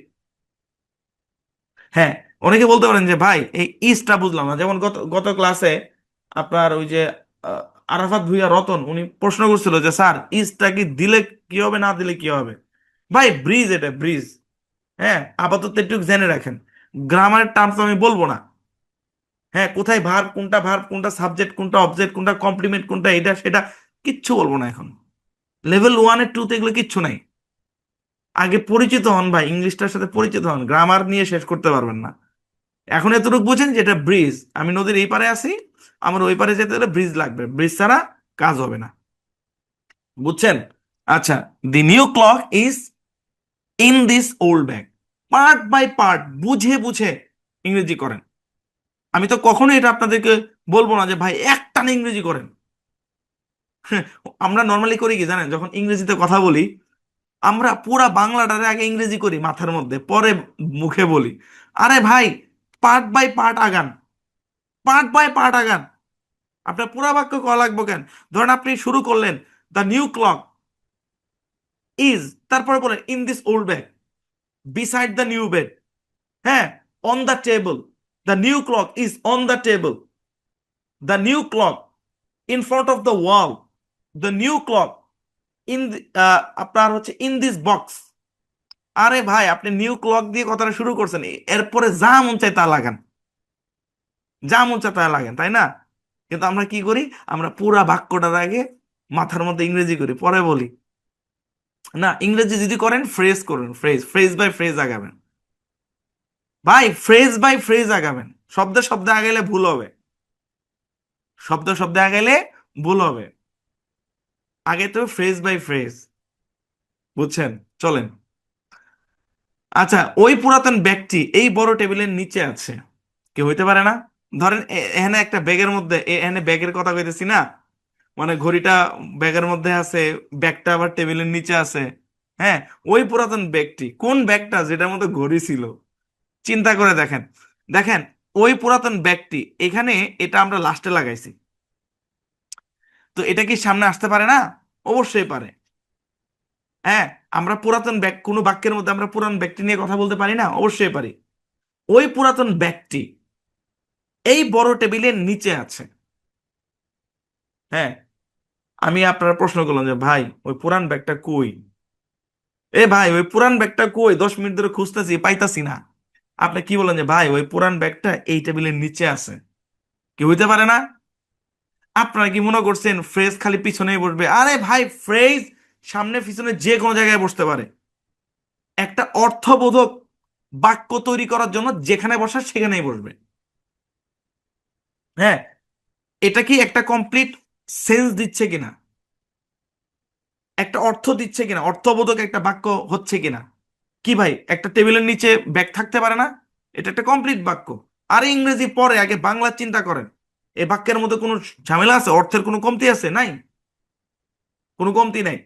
হ্যাঁ, অনেকে বলতে পারেন যে ভাই এই ইসটা বুঝলাম না। যেমন গত গত ক্লাসে আপনার ওই যে আহ, আরাফাত ভুইয়া রতন উনি প্রশ্ন করছিল যে স্যার ইসটা কি দিলে কি হবে, না দিলে কি হবে? ভাই ব্রিজ, এটা ব্রিজ। হ্যাঁ, আপাতত একটু জেনে রাখেন, গ্রামার টার্মস আমি বলবো না। হ্যাঁ, কোথায় ভার্ব কোনটা, ভার্ব কোনটা, সাবজেক্ট কোনটা, অবজেক্ট কোনটা, কমপ্লিমেন্ট কোনটা, এটা সেটা কিচ্ছু বলবো না এখন। লেভেল 1 এর 2 তে এগুলো কিচ্ছু নাই। আগে পরিচিত হন ভাই, ইংলিশটার সাথে পরিচিত হন, গ্রামার নিয়ে শেষ করতে পারবেন না। এখন এতটুকু বুঝেন যে এটা ব্রিজ, আমি নদীর এই পারে আছি, আমার ওই পারে যেতে হলে ব্রিজ লাগবে, ব্রিজ ছাড়া কাজ হবে না। বুঝছেন? আচ্ছা, the new clock is in this old bag. Part by part বুঝে বুঝে ইংরেজি করেন। আমি তো কখনো এটা আপনাদেরকে বলবো না যে ভাই একটানে ইংরেজি করেন। আমরা নর্মালি করি কি জানেন, যখন ইংরেজিতে কথা বলি আমরা পুরা বাংলাটারে আগে ইংরেজি করি মাথার মধ্যে, পরে মুখে বলি। আরে ভাই, পার্ট বাই পার্ট আগান, পার্ট বাই পার্ট আগান। আপনার পুরা বাক্য কওয়া লাগবে কেন? ধরেন আপনি শুরু করলেন দ্য নিউ ক্লক ইজ, তারপরে বলেন in this old bag, beside the new bed, হ্যাঁ, on the table, the new clock is on the table, the new clock in front of the wall, the new clock in, আপনার হচ্ছে in this box. আরে ভাই, আপনি new clock দিয়ে কথাটা শুরু করছেন, এরপরে যা মন চায় তা লাগান, যা মন চায় তা লাগান, তাই না? কিন্তু আমরা কি করি, আমরা পুরা বাক্যটার আগে মাথার মধ্যে ইংরেজি করি, পরে বলি। না, ইংরেজি যদি করেন ফ্রেজ করুন, ফ্রেজ, ফ্রেজ বাই ফ্রেজ আগাবেন। ভাই ফ্রেজ বাই ফ্রেজ আগাবেন, শব্দে শব্দে আগাইলে ভুল হবে, শব্দ শব্দে আগাইলে ভুল হবে। আগে তো ফ্রেজ বাই ফ্রেজ। বুঝছেন? চলেন। আচ্ছা, ওই পুরাতন ব্যক্তি এই বড় টেবিলের নিচে আছে, কি হইতে পারে না? ধরেন এখানে একটা ব্যাগের মধ্যে, এখানে ব্যাগের কথা কইতেছি না, মানে ঘড়িটা ব্যাগের মধ্যে আছে, ব্যাগটা আবার টেবিলের নিচে আছে। হ্যাঁ, ওই পুরাতন ব্যাগটি, কোন ব্যাগটা যেটার মধ্যে ঘড়ি ছিল? চিন্তা করে দেখেন। দেখেন, ওই পুরাতন ব্যাগটি, এখানে এটা আমরা লাস্টে লাগাইছি, তো এটা কি সামনে আসতে পারে না? অবশ্যই পারে। হ্যাঁ, আমরা পুরাতন ব্যাগ, কোনো বাক্যের মধ্যে আমরা পুরান ব্যক্তি নিয়ে কথা বলতে পারি না? অবশ্যই পারি। ওই পুরাতন ব্যক্তি এই বড় টেবিলের নিচে আছে। হ্যাঁ, আমি আপনার প্রশ্ন করলাম যে ভাই ওই পুরান ব্যাগটা কই? এ ভাই ওই পুরান ব্যাগটা কই, 10 মিনিট ধরে খুঁজতেছি, পাইতাছি না। আপনি কি বলেন যে ভাই ওই পুরান ব্যাগটা এই টেবিলের নিচে আছে? কি হইতে পারে না? আপনারা কি মনে করছেন ফ্রেজ খালি পিছনেই বসবে? আরে ভাই, ফ্রেজ সামনে পিছনে যে কোনো জায়গায় বসতে পারে। একটা অর্থবোধক বাক্য তৈরি করার জন্য যেখানে বসার সেখানেই বসবে। হ্যাঁ, এটা কি একটা কমপ্লিট সেন্স দিচ্ছে কিনা, একটা অর্থ দিচ্ছে কিনা, অর্থবোধক একটা বাক্য হচ্ছে কিনা? কি ভাই, একটা টেবিলের নিচে ব্যাগ থাকতে পারে না? এটা একটা কমপ্লিট বাক্য। আরে ইংরেজি পরে, আগে বাংলা চিন্তা করেন। এই বাক্যের মধ্যে কোনো ঝামেলা আছে? অর্থের কোনো কমতি আছে? নাই, কোনো কমতি নাই।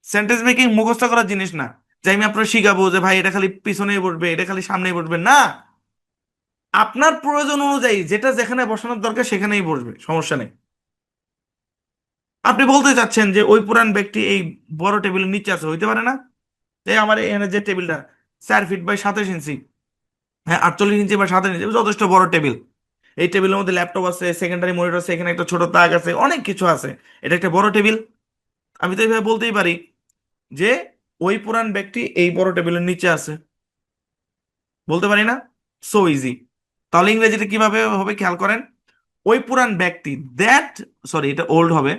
সেন্টেন্স মেকিং মুখস্থ করার জিনিস না, যে আমি আপনার শিখাবো যে ভাই এটা খালি পিছনেই বসবে, এটা খালি সামনেই বসবে না। আপনার প্রয়োজন অনুযায়ী যেটা যেখানে বসানোর দরকার সেখানেই বসবে, সমস্যা নেই। আপনি বলতে চাচ্ছেন যে ওই পুরান ব্যক্তি এই বড় টেবিলের নিচে আছে, হইতে পারে না? এই আমার এখানে যে টেবিলটা 4 ফিট বাই 27 ইঞ্চি, হ্যাঁ 48 ইঞ্চি বা 27 ইঞ্চি, যথেষ্ট বড় টেবিল। এই টেবিলের মধ্যে ল্যাপটপ আছে, সেকেন্ডারি মনিটর আছে, এখানে একটা ছোট তাক আছে, অনেক কিছু আছে। এটা একটা বড় টেবিল। আমি তো এইভাবে বলতেই পারি যে ওই পুরান ব্যক্তি এই বড় টেবিলের নিচে আছে, বলতে পারি না? So easy. তাহলে ইংরেজিতে কিভাবে হবে খেয়াল করেন। ওই পুরান ব্যক্তি, দ্যাট, সরি এটা ওল্ড হবে,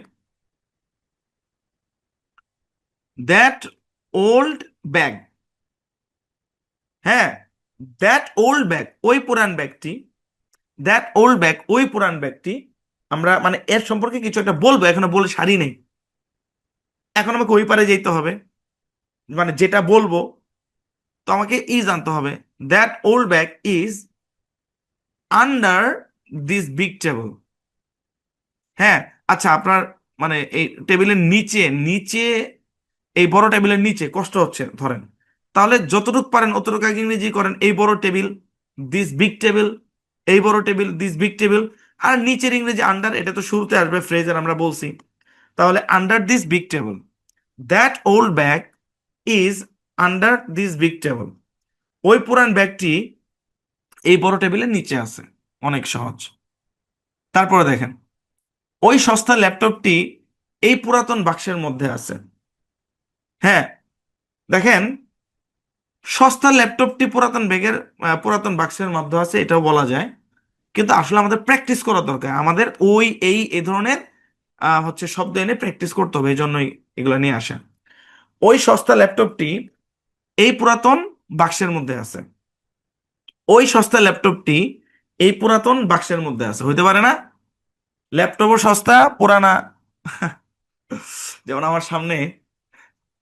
দ্যাট ওল্ড ব্যাগ। হ্যাঁ, দ্যাট ওল্ড ব্যাগ, ওই পুরান ব্যাগটি, দ্যাট ওল্ড ব্যাগ, ওই পুরান ব্যাগটি। আমরা মানে এর সম্পর্কে কিছু একটা বলবো, এখনো বলে সারি নেই, এখন আমাকে ওই পারে যেতে হবে, মানে যেটা বলবো তো আমাকে ইজ আনতে হবে। That old bag is under this big table. হ্যাঁ, আচ্ছা আপনার মানে এই টেবিলের নিচে, নিচে এই বড় টেবিলের নিচে কষ্ট হচ্ছে ধরেন, তাহলে যতটুকু পারেন অতটুকু আগে ইংরেজি করেন। এই বড় টেবিল, দিস বিগ টেবিল, এই বড় টেবিল, দিস বিগ টেবিল। আর নিচের ইংরেজি আন্ডার, এটা তো শুরুতে আসবে ফ্রেজের, আমরা বলছি। তাহলে under this big table, that old bag is under this big table. ওই পুরান ব্যাগটি এই বড় টেবিলের নিচে আছে। অনেক সহজ। তারপরে দেখেন, ওই সস্তা ল্যাপটপটি এই পুরাতন বাক্সের মধ্যে আছে। হ্যাঁ, দেখেন, সস্তা ল্যাপটপটি পুরাতন ব্যাগের পুরাতন বাক্সের মধ্যে আছে, এটাও বলা যায়। কিন্তু আসলে আমাদের প্র্যাকটিস করা দরকার, আমাদের ওই এই ধরনের হচ্ছে শব্দ এনে প্র্যাকটিস করতে হবে, এই জন্যই এগুলো নিয়ে আসা। ওই সস্তা ল্যাপটপটি এই পুরাতন বাক্সের মধ্যে আছে। ওই সস্তা ল্যাপটপটি এই পুরাতন বাক্সের মধ্যে আছে, হইতে পারে না? ল্যাপটপও সস্তা, পুরানা। যেমন আমার সামনে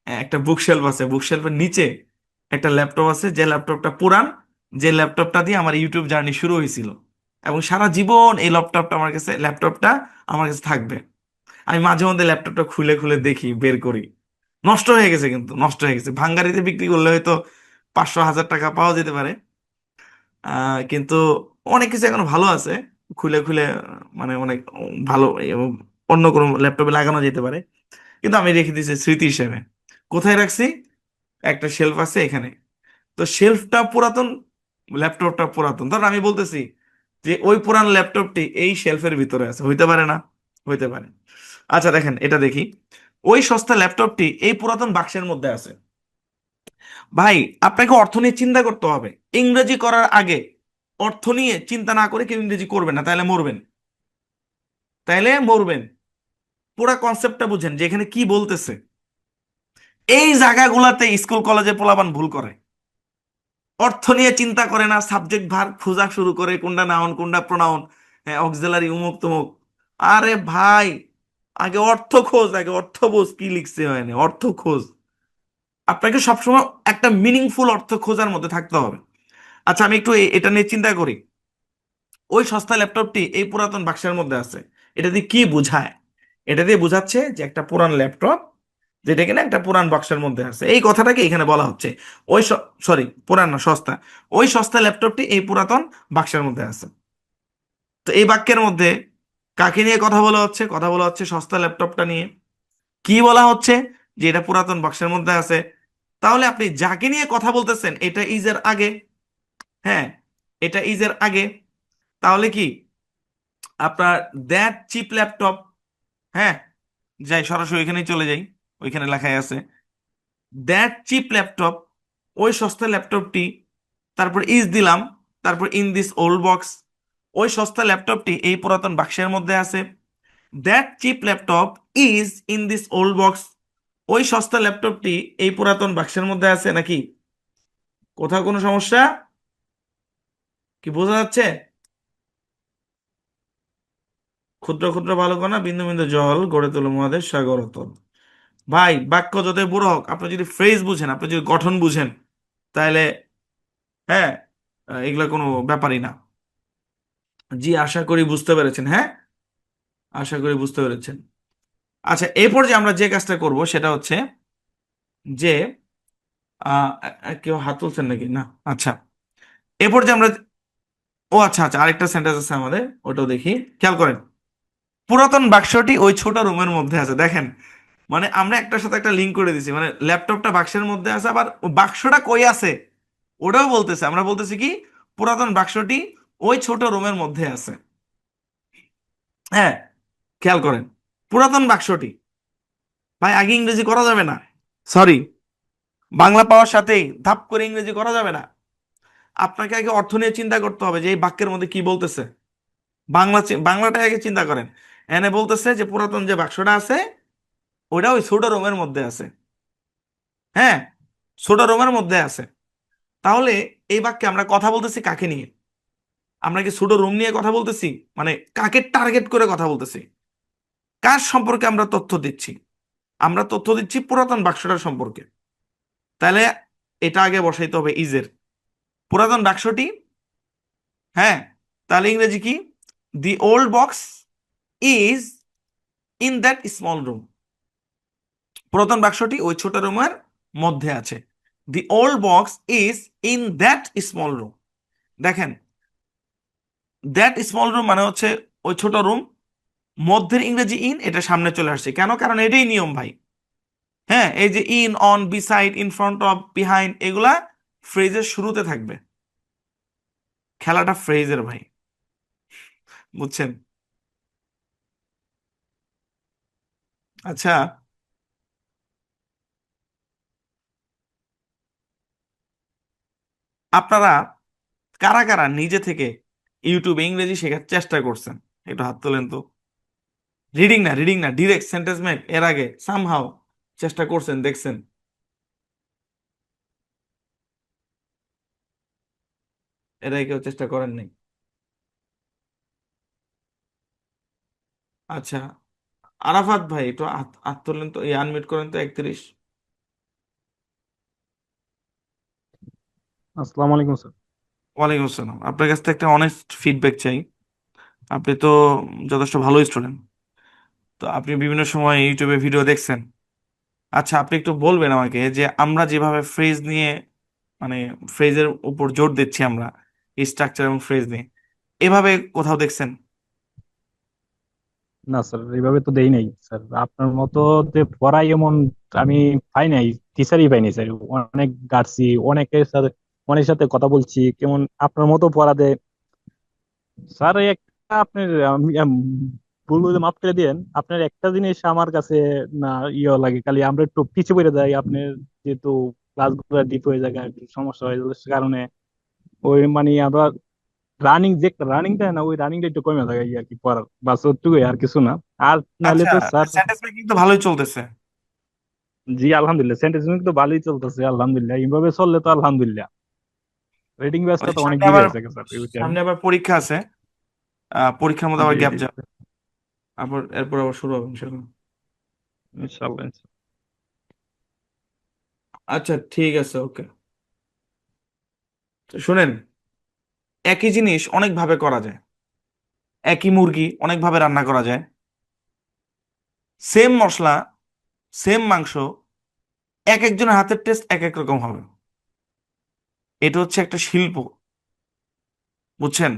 একটা বুকশেলফ আছে, বুকশেলফের নিচে একটা ল্যাপটপ আছে, যে ল্যাপটপটা পুরান, যে ল্যাপটপটা দিয়ে আমার ইউটিউব জার্নি শুরু হয়েছিল। এবং সারা জীবন এই ল্যাপটপটা আমার কাছে থাকবে। আমি মাঝে মধ্যে ল্যাপটপটা খুলে খুলে দেখি, বের করি। নষ্ট হয়ে গেছে, কিন্তু নষ্ট হয়ে গেছে, ভাঙ্গারিতে বিক্রি করলে হয়তো 500-1000 টাকা পাওয়া যেতে পারে। কিন্তু অনেক কিছু এখনো ভালো আছে, খুলে খুলে মানে অনেক ভালো এবং অন্য কোনো ল্যাপটপে লাগানো যেতে পারে। কিন্তু আমি রেখে দিয়েছি স্মৃতি হিসেবে। কোথায় রাখছি? একটা শেলফ আছে এখানে। তো শেলফটা পুরাতন, ল্যাপটপটা পুরাতন, ধর আমি বলতেছি যে ওই পুরান ল্যাপটপটি এই শেলফের ভিতরে আছে, হইতে পারে না? হইতে পারে। আচ্ছা দেখেন, এটা দেখি। ওই সস্তা ল্যাপটপটি এই পুরাতন বাক্সের মধ্যে আছে। ভাই, আপনাকে অর্থ নিয়ে চিন্তা করতে হবে। ইংরেজি করার আগে অর্থ নিয়ে চিন্তা না করে কেউ ইংরেজি করবে না, তাহলে মরবেন, তাইলে মরবেন। পুরা কনসেপ্টটা বুঝেন যে এখানে কি বলতেছে। এই জায়গাগুলাতে স্কুল কলেজে পোলাপান ভুল করে, অর্থ নিয়ে চিন্তা করে না, সাবজেক্ট ভার খোঁজা শুরু করে, কোনটা নাউন কোনটা প্রোনাউন, হ্যাঁ অক্সিলারি উমুক তুমুক। আরে ভাই, আগে অর্থ খোঁজ, আগে অর্থ বোঝ কি লিখছে, হয়নি অর্থ খোঁজ। আপনাকে সবসময় একটা মিনিংফুল অর্থ খোঁজার মধ্যে থাকতে হবে। আচ্ছা আমি একটু এটা নিয়ে চিন্তা করি। ওই সস্তা ল্যাপটপটি এই পুরাতন বাক্সের মধ্যে আছে, এটা দিয়ে কি বোঝায়? এটা দিয়ে বোঝাচ্ছে যে একটা পুরান ল্যাপটপ, যেটা কিনা একটা পুরান বাক্সের মধ্যে আছে, এই কথাটাকে এখানে বলা হচ্ছে। ওই সরি, পুরান না, সস্তা। ওই সস্তা ল্যাপটপটি এই পুরাতন বাক্সের মধ্যে আছে। তো এই বাক্যের মধ্যে কাকে নিয়ে কথা বলা হচ্ছে? কথা বলা হচ্ছে সস্তা ল্যাপটপটা নিয়ে। কি বলা হচ্ছে? যে এটা পুরাতন বাক্সের মধ্যে আছে। তাহলে আপনি যাকে নিয়ে কথা বলতেছেন এটা ইজের আগে। হ্যাঁ, এটা ইজের আগে। তাহলে কি আপনার দ্যাট চিপ ল্যাপটপ, হ্যাঁ, যাই সরাসরি ওইখানেই চলে যাই, ওইখানে লেখাই আছে দ্যাট চিপ ল্যাপটপ, ওই সস্তা ল্যাপটপটি, তারপর ইজ দিলাম, তারপর ইন দিস ওল্ড বক্স। ওই সস্তা ল্যাপটপটি এই পুরাতন বাক্সের মধ্যে আছে। That cheap laptop is in this old box. ওই সস্তা ল্যাপটপটি এই পুরাতন বাক্সের মধ্যে আছে নাকি? কোথাও কোনো সমস্যা কি বোঝা যাচ্ছে? ক্ষুদ্র ক্ষুদ্র বালুকণা বিন্দু বিন্দু জল গড়ে তোলো মহাদেশ সাগর অতল। ভাই, বাক্য যতই বুড়ো হোক, আপনি যদি ফ্রেজ বুঝেন, আপনি যদি গঠন বুঝেন, তাহলে হ্যাঁ, এগুলা কোনো ব্যাপারই না। জি, আশা করি বুঝতে পেরেছেন। হ্যাঁ, আশা করি বুঝতে পেরেছেন। আচ্ছা, এরপর যে আমরা যে কাজটা করব সেটা হচ্ছে যে কেউ হাত তুলছেন নাকি না? আচ্ছা, এরপর যে আমরা, ও আচ্ছা আচ্ছা, আরেকটা সেন্টেন্স আছে আমাদের, ওটাও দেখি, খেয়াল করেন। পুরাতন বাক্সটি ওই ছোট রুমের মধ্যে আছে। দেখেন, মানে আমরা একটার সাথে একটা লিঙ্ক করে দিছি, মানে ল্যাপটপটা বাক্সের মধ্যে আছে, আবার ও বাক্সটা কই আছে ওটাও বলতেছে। আমরা বলতেছি কি, পুরাতন বাক্সটি ওই ছোট রুমের মধ্যে আছে। হ্যাঁ, খেয়াল করেন, পুরাতন বাক্সটি। ভাই, আগে ইংরেজি করা যাবে না, সরি, বাংলা পাওয়ার সাথেই ধাপ করে ইংরেজি করা যাবে না। আপনাকে আগে অর্থ নিয়ে চিন্তা করতে হবে যে এই বাক্যের মধ্যে কি বলতেছে। বাংলাটা আগে চিন্তা করেন। এনে বলতেছে যে পুরাতন যে বাক্সটা আছে ওটা ওই ছোট রুমের মধ্যে আছে। হ্যাঁ, ছোট রুমের মধ্যে আছে। তাহলে এই বাক্যে আমরা কথা বলতেছি কাকে নিয়ে? আমরা কি ছোট রুম নিয়ে কথা বলতেছি? মানে কাকে টার্গেট করে কথা বলতেছি? কার সম্পর্কে আমরা তথ্য দিচ্ছি? আমরা তথ্য দিচ্ছি পুরাতন বাক্সটার সম্পর্কে। তাহলে এটা আগে বসাইতে হবে ইজের। পুরাতন বাক্সটি, হ্যাঁ, তাহলে ইংরেজি কি? The old box is in that small room. পুরাতন বাক্সটি ওই ছোট রুমের মধ্যে আছে। The old box is in that small room. দেখেন, দ্যাট স্মল রুম মানে হচ্ছে ওই ছোট রুম, মধ্যের ইংরেজি ইন, এটা সামনে চলে আসছে কেন? কারণ এটাই নিয়ম ভাই। হ্যাঁ, এই যে in, on, beside, in front of, behind, এগুলা ফ্রেজের শুরুতে থাকবে। খেলাটা ফ্রেজের ভাই, বুঝছেন? আচ্ছা, আপনারা কারা কারা নিজে থেকে ইউটিউবে ইংরেজি শেখার চেষ্টা করছেন? একটু হাত তোলেন তো। রিডিং না, ডিরেক্ট সেন্টেন্স মেক এর আগে সামহাও চেষ্টা করছেন, দেখছেন? এর আগে কেউ চেষ্টা করেন নাই? আচ্ছা, আরাফাত ভাই একটু হাত হাত তোলেন তো, এই আনমিউট করেন তো 31। আসসালামু আলাইকুম স্যার। ওয়ালাইকুম আসসালাম। আপনার কাছ থেকে একটা অনেস্ট ফিডব্যাক চাই। আপনি তো যথেষ্ট ভালো স্টুডেন্ট, তো আপনি বিভিন্ন সময় ইউটিউবে ভিডিও দেখছেন। আচ্ছা, আপনি একটু বলবেন আমাকে যে আমরা যেভাবে ফ্রেজ নিয়ে, মানে ফ্রেজের উপর জোর দিচ্ছি আমরা, স্ট্রাকচার এবং ফ্রেজ নিয়ে, এভাবে কোথাও দেখছেন? না স্যার, এইভাবে তো দেই নাই স্যার। আপনার মতো যে পড়াই এমন আমি পাই নাই, টিচারই পাইনি স্যার। অনেক গার্সি, অনেকের সাথে কথা বলছি, কেমন আপনার মতো পড়া দেয় স্যার। এই একটা আপনার বলবো যে মাফ করে দিয়েন, আপনার একটা জিনিস আমার কাছে না ইয়ে লাগে, খালি আমরা একটু পিছিয়ে পড়ে যাই আপনার, যেহেতু ক্লাসগুলো ডিপ হয়ে যায় একটু সমস্যা হয়ে যায় সে কারণে। ওই মানে আমরা রানিংটা না, ওই রানিংটা একটু কমে থাকে এই আর কি পড়ার, বাস ওটুকুই, আর কিছু না। আর নাহলে আচ্ছা, তো স্যার। সেন্টেন্স মেকিং তো ভালোই চলতেছে। জি আলহামদুলিল্লাহ, সেন্টেন্স তো ভালোই চলতেছে আলহামদুলিল্লাহ। এইভাবে চললে তো আলহামদুলিল্লাহ। রেটিং ওই ব্যাচটা যে তো অনেক সামনে দূরে আবার, আছে স্যার, এই বুঝছেন। সামনে আবার পরীক্ষা আছে। পরীক্ষার মধ্যে জি আবার গ্যাপ জি যাবে, আবার এরপর আবার শুরু হবে ইনশাল্লাহ। ইনশাআল্লাহ ইনশাআল্লাহ। আচ্ছা, ঠিক আছে, ওকে। শুনেন, একই জিনিস অনেক ভাবে করা যায়। একই মুরগি অনেক ভাবে রান্না করা যায়। সেম মশলা, সেম মাংস, এক একজনের হাতের টেস্ট এক এক রকম হবে। এটা হচ্ছে একটা শিল্প, বুঝছেন?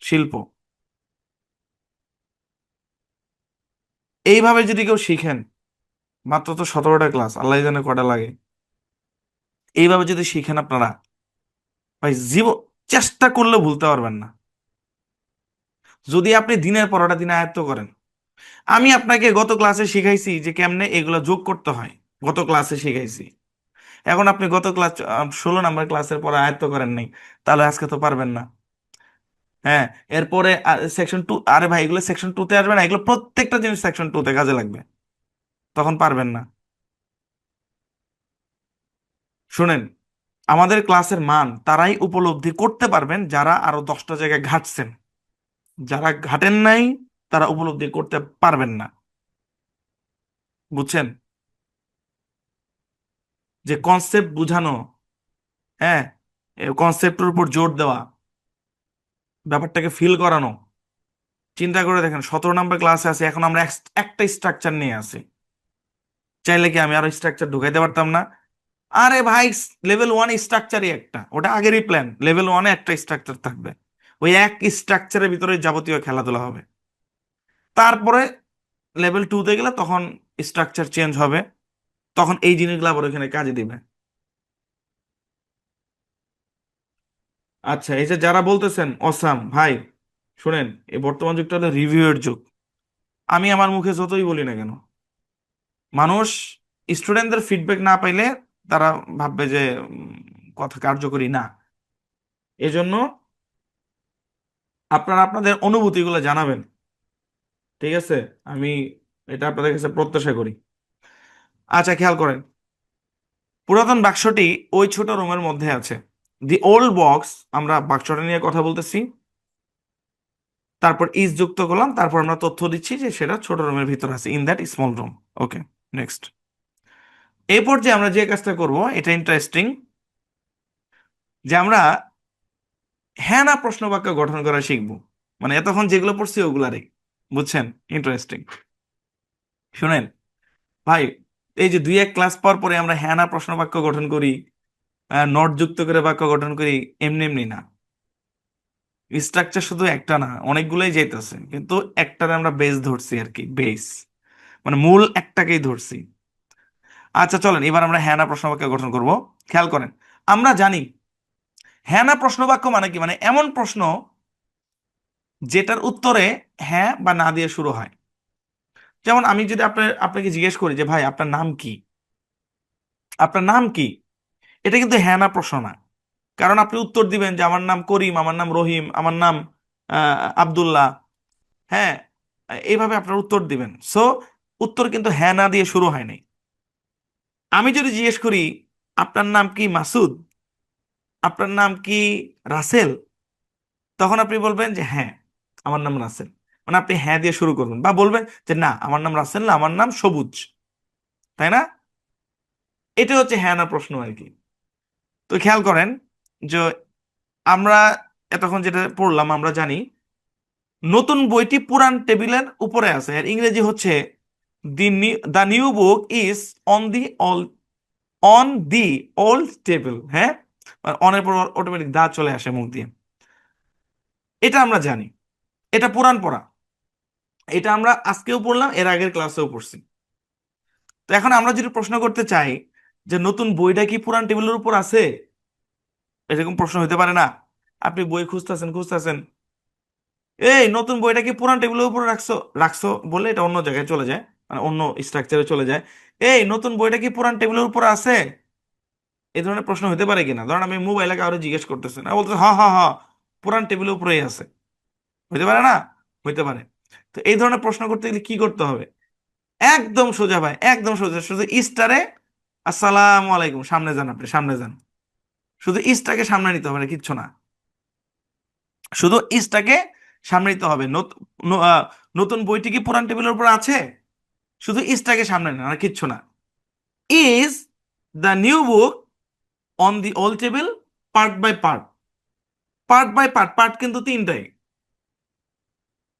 শিল্প। এইভাবে যদি কেউ শিখেন, মাত্র তো 17টা ক্লাস, আল্লাহ জানে কটা লাগে। এইভাবে যদি শিখেন আপনারা, ভাই জীবন চেষ্টা করলে ভুলতে পারবেন না, যদি আপনি দিনের পরোটা দিন আয়ত্ত করেন। আমি আপনাকে গত ক্লাসে শিখাইছি যে কেমনে এগুলো যোগ করতে হয়, গত ক্লাসে শিখাইছি। এখন আপনি গত ক্লাস 16 নাম্বার ক্লাসের পরে আয়ত্ত করেন নাই, তাহলে আজকে তো পারবেন না। হ্যাঁ, এরপরে সেকশন 2, আরে ভাই এগুলো সেকশন 2-তে আসবে না, এগুলো প্রত্যেকটা জিনিস সেকশন 2-তে কাজে লাগবে, তখন পারবেন না। শুনেন, আমাদের ক্লাসের মান তারাই উপলব্ধি করতে পারবেন যারা আরো 10টা জায়গায় ঘাটছেন। যারা ঘাটেন নাই, তারা উপলব্ধি করতে পারবেন না, বুঝছেন? যে কনসেপ্ট বুঝানো, হ্যাঁ, কনসেপ্টের উপর জোর দেওয়া, ব্যাপারটাকে ফিল করানো। চিন্তা করে দেখেন, 17 নাম্বার ক্লাসে আছে, এখন আমরা একটা স্ট্রাকচার নিয়ে আসি। চাইলে কি আমি আরো স্ট্রাকচার ঢুকাইতে পারতাম না? আরে ভাই, লেভেল 1 স্ট্রাকচারই একটা, ওটা আগেরই প্ল্যান। লেভেল 1-এ একটা স্ট্রাকচার থাকবে, ওই এক স্ট্রাকচারের ভিতরে যাবতীয় খেলাধুলা হবে। তারপরে লেভেল 2-তে গেলে তখন স্ট্রাকচার চেঞ্জ হবে, তখন এই জিনিসগুলো আবার ওখানে কাজে দিবে। আচ্ছা, এই যে যারা বলতেছেন অসাম ভাই, শুনেন, এই বর্তমান যুগটা হলো রিভিউয়ের যুগ। আমি আমার মুখে যতই বলি না কেন, মানুষ স্টুডেন্টদের ফিডব্যাক না পাইলে তারা ভাববে যে কথা কার্যকরী না। এজন্য আপনারা আপনাদের অনুভূতিগুলো জানাবেন, ঠিক আছে? আমি এটা আপনাদের কাছে প্রত্যাশা করি। আচ্ছা, খেয়াল করেন, পুরাতন বাক্সটি ওই ছোট রুমের মধ্যে আছে। দি ওল্ড বক্স, আমরা বাক্সটা নিয়ে কথা বলতেছি, তারপর ইজ যুক্ত করলাম, তারপর আমরা তথ্য দিচ্ছি যে সেটা ছোট রুমের ভিতর আছে, in that small room. Okay, next. এই পর্যায়ে আমরা যে কাজটা করব এটা ইন্টারেস্টিং, যে আমরা হ্যাঁ না প্রশ্ন বাক্য গঠন করা শিখবো। মানে এতক্ষণ যেগুলো পড়ছি ওগুলারই, বুঝছেন? ইন্টারেস্টিং। শুনেন ভাই, এই যে দুই এক ক্লাস পর পরে আমরা হ্যাঁ না প্রশ্ন বাক্য গঠন করি, নট যুক্ত করে বাক্য গঠন করি, এমনি এমনি না। স্ট্রাকচার শুধু একটা না, অনেকগুলোই যাইতেছে, কিন্তু একটারে আমরা বেস ধরছি আর কি, বেস মানে মূল একটাকেই ধরছি। আচ্ছা চলেন এবার আমরা হ্যাঁ না প্রশ্ন বাক্য গঠন করব। খেয়াল করেন, আমরা জানি হ্যাঁ না প্রশ্ন বাক্য মানে কি, মানে এমন প্রশ্ন যেটার উত্তরে হ্যাঁ বা না দিয়ে শুরু হয়। যেমন আমি যদি আপনাকে জিজ্ঞেস করি যে ভাই আপনার নাম কি, আপনার নাম কি, এটা কিন্তু হ্যাঁ না প্রশ্ন না। কারণ আপনি উত্তর দিবেন যে আমার নাম করিম, আমার নাম রহিম, আমার নাম আব্দুল্লাহ। হ্যাঁ, এইভাবে আপনার উত্তর দিবেন। সো উত্তর কিন্তু হ্যাঁ না দিয়ে শুরু হয় নাই। আমি যদি জিজ্ঞেস করি আপনার নাম কি মাসুদ, আপনার নাম কি রাসেল, তখন আপনি বলবেন যে হ্যাঁ আমার নাম রাসেল, মানে আপনি হ্যাঁ দিয়ে শুরু করবেন, বা বলবেন যে না আমার নাম রাসেল না, আমার নাম সবুজ। তাই না? এটা হচ্ছে হ্যাঁ না প্রশ্ন আর কি। তো খেয়াল করেন যে আমরা এতক্ষণ যেটা পড়লাম, আমরা জানি নতুন বইটি পুরান টেবিলের উপরে আছে, আর ইংরেজি হচ্ছে the new book is on the all on the old table. হ্যাঁ, অনের পর অটোমেটিক দা চলে আসে মুখ দিয়ে। এটা আমরা জানি, এটা পুরান পড়া, এটা আমরা আজকেও পড়লাম, এর আগের ক্লাসেও পড়ছি। তো এখন আমরা যদি প্রশ্ন করতে চাই যে নতুন বইটা কি পুরান টেবিলের উপর আছে, এরকম প্রশ্ন হতে পারে না? আপনি বই খুঁজতেছেন খুঁজতেছেন, এই নতুন বইটা কি পুরান টেবিলের উপর রাখছো, রাখছো বলে এটা অন্য জায়গায় চলে যায়, মানে অন্য স্ট্রাকচারে চলে যায়। এই নতুন বইটা কি পুরান টেবিলের উপর আছে, এই ধরনের প্রশ্ন হতে পারে কিনা? ধরেন আমি মোবাইলে কারো জিজ্ঞেস করতেছেন, আর বলতেছে হ্যাঁ হ্যাঁ হ্যাঁ পুরান টেবিলের উপরেই আছে, হইতে পারে না? হইতে পারে। তো এই ধরনের প্রশ্ন করতে গেলে কি করতে হবে? একদম সোজা ভাই, একদম সোজা, শুধু ইস্টারে আসসালামু আলাইকুম সামনে যান, আপনি সামনে যান, শুধু ইস্টাকে সামনে নিতে হবে না, কিচ্ছু না, শুধু ইস্টাকে সামনে নিতে হবে। নতুন বইটি কি পুরান টেবিলের উপর আছে, শুধু ইজটাকে সামনে নেন, আর কিচ্ছু না। Is the new book on the old table, part by part, part by part, part কিন্তু তিনটাই।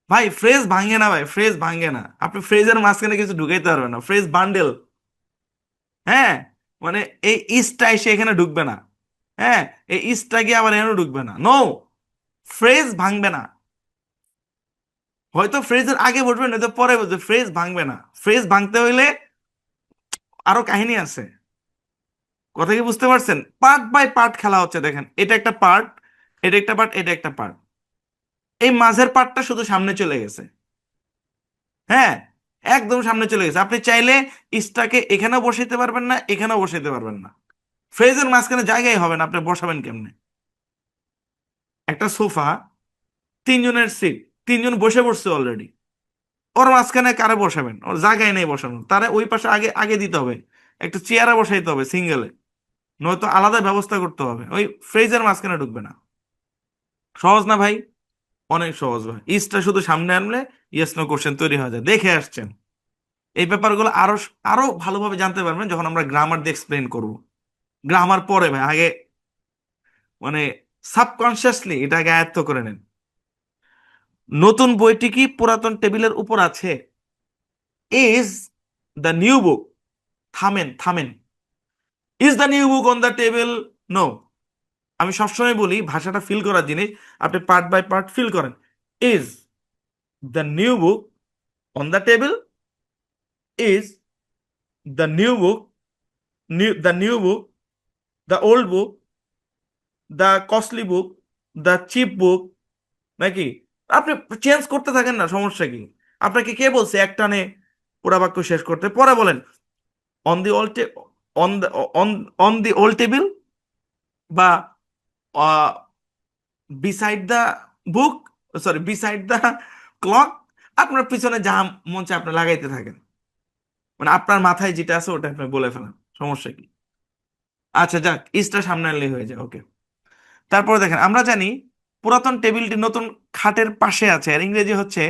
ভাই ফ্রেজ ভাঙে না, ভাই ফ্রেজ ভাঙে না, আপনি ফ্রেজের মাঝখানে কিছু ঢুকাইতে পারবেন না, ফ্রেজ বান্ডেল। হ্যাঁ, মানে এই ইজটা এসে এখানে ঢুকবে না, হ্যাঁ এই ইজটা গিয়ে আবার এখানে ঢুকবে না, নো, ফ্রেজ ভাঙবে না। হয়তো ফ্রেজের আগে বসবে, নয়তো পরে বসবে, ফ্রেজ ভাঙবে না। ফ্রেজ ভাঙতে হইলে আরো কাহিনী আছে। কথা কি বুঝতে পারছেন? পার্ট বাই পার্ট খেলা হচ্ছে, দেখেন এটা একটা পার্ট, এটা একটা পার্ট, এটা একটা পার্ট, এই মাঝের পার্টটা শুধু সামনে চলে গেছে। হ্যাঁ, একদম সামনে চলে গেছে। আপনি চাইলে ইসটাকে এখানেও বসাইতে পারবেন না, এখানেও বসাইতে পারবেন না, ফ্রেজের মাঝখানে জায়গায় হবে না, আপনি বসাবেন কেমনে? একটা সোফা, তিনজনের সিট, তিনজন বসে পড়ছে অলরেডি, ওর মাঝখানে কারে বসাবেন? ওর জায়গায় নেই বসানো, তারে ওই পাশে আগে আগে দিতে হবে, একটা চেয়ারে বসাইতে হবে সিঙ্গেলে, নয়তো আলাদা ব্যবস্থা করতে হবে, ওই ফ্রেজের মাঝখানে ঢুকবে না। সহজ না ভাই? অনেক সহজ ভাই, ইসটা শুধু সামনে আনলে ইয়েস নো কোশ্চেন তৈরি হয়ে যায়, দেখে আসছেন। এই ব্যাপারগুলো আরো আরো ভালোভাবে জানতে পারবেন যখন আমরা গ্রামার দিয়ে এক্সপ্লেন করব। গ্রামার পরে ভাই, আগে মানে সাবকনসিয়াসলি এটাকে আয়ত্ত করে নেন। নতুন বইটি কি পুরাতন টেবিলের উপর আছে, ইজ দ্য নিউ বুক, থামেন থামেন, is the new book on the table, no. আমি সবসময় বলি ভাষাটা ফিল করার জিনিস, আপনি পার্ট বাই পার্ট ফিল করেন। Is the new book on the table, is the new book, the new book, the old book, the costly book, the cheap book, নাকি? আপনি চেঞ্জ করতে থাকেন না, সমস্যা কি? আপনাকে কে বলছে একটানে পুরা বাক্য শেষ করতে? পরে বলেন on the old, on on on the old table, বা beside the book, sorry beside the clock, আপনার পিছনে যা মন চায় আপনি লাগাইতে থাকেন, মানে আপনার মাথায় যেটা আছে ওটা আপনি বলে ফেলেন, সমস্যা কি? আচ্ছা যাক, ইসটা সামনে আনলেই হয়ে যায়, ওকে। তারপরে দেখেন, আমরা জানি পুরাতন টেবিলটি নতুন খাটের পাশে আছে, আর ইংরেজি হচ্ছে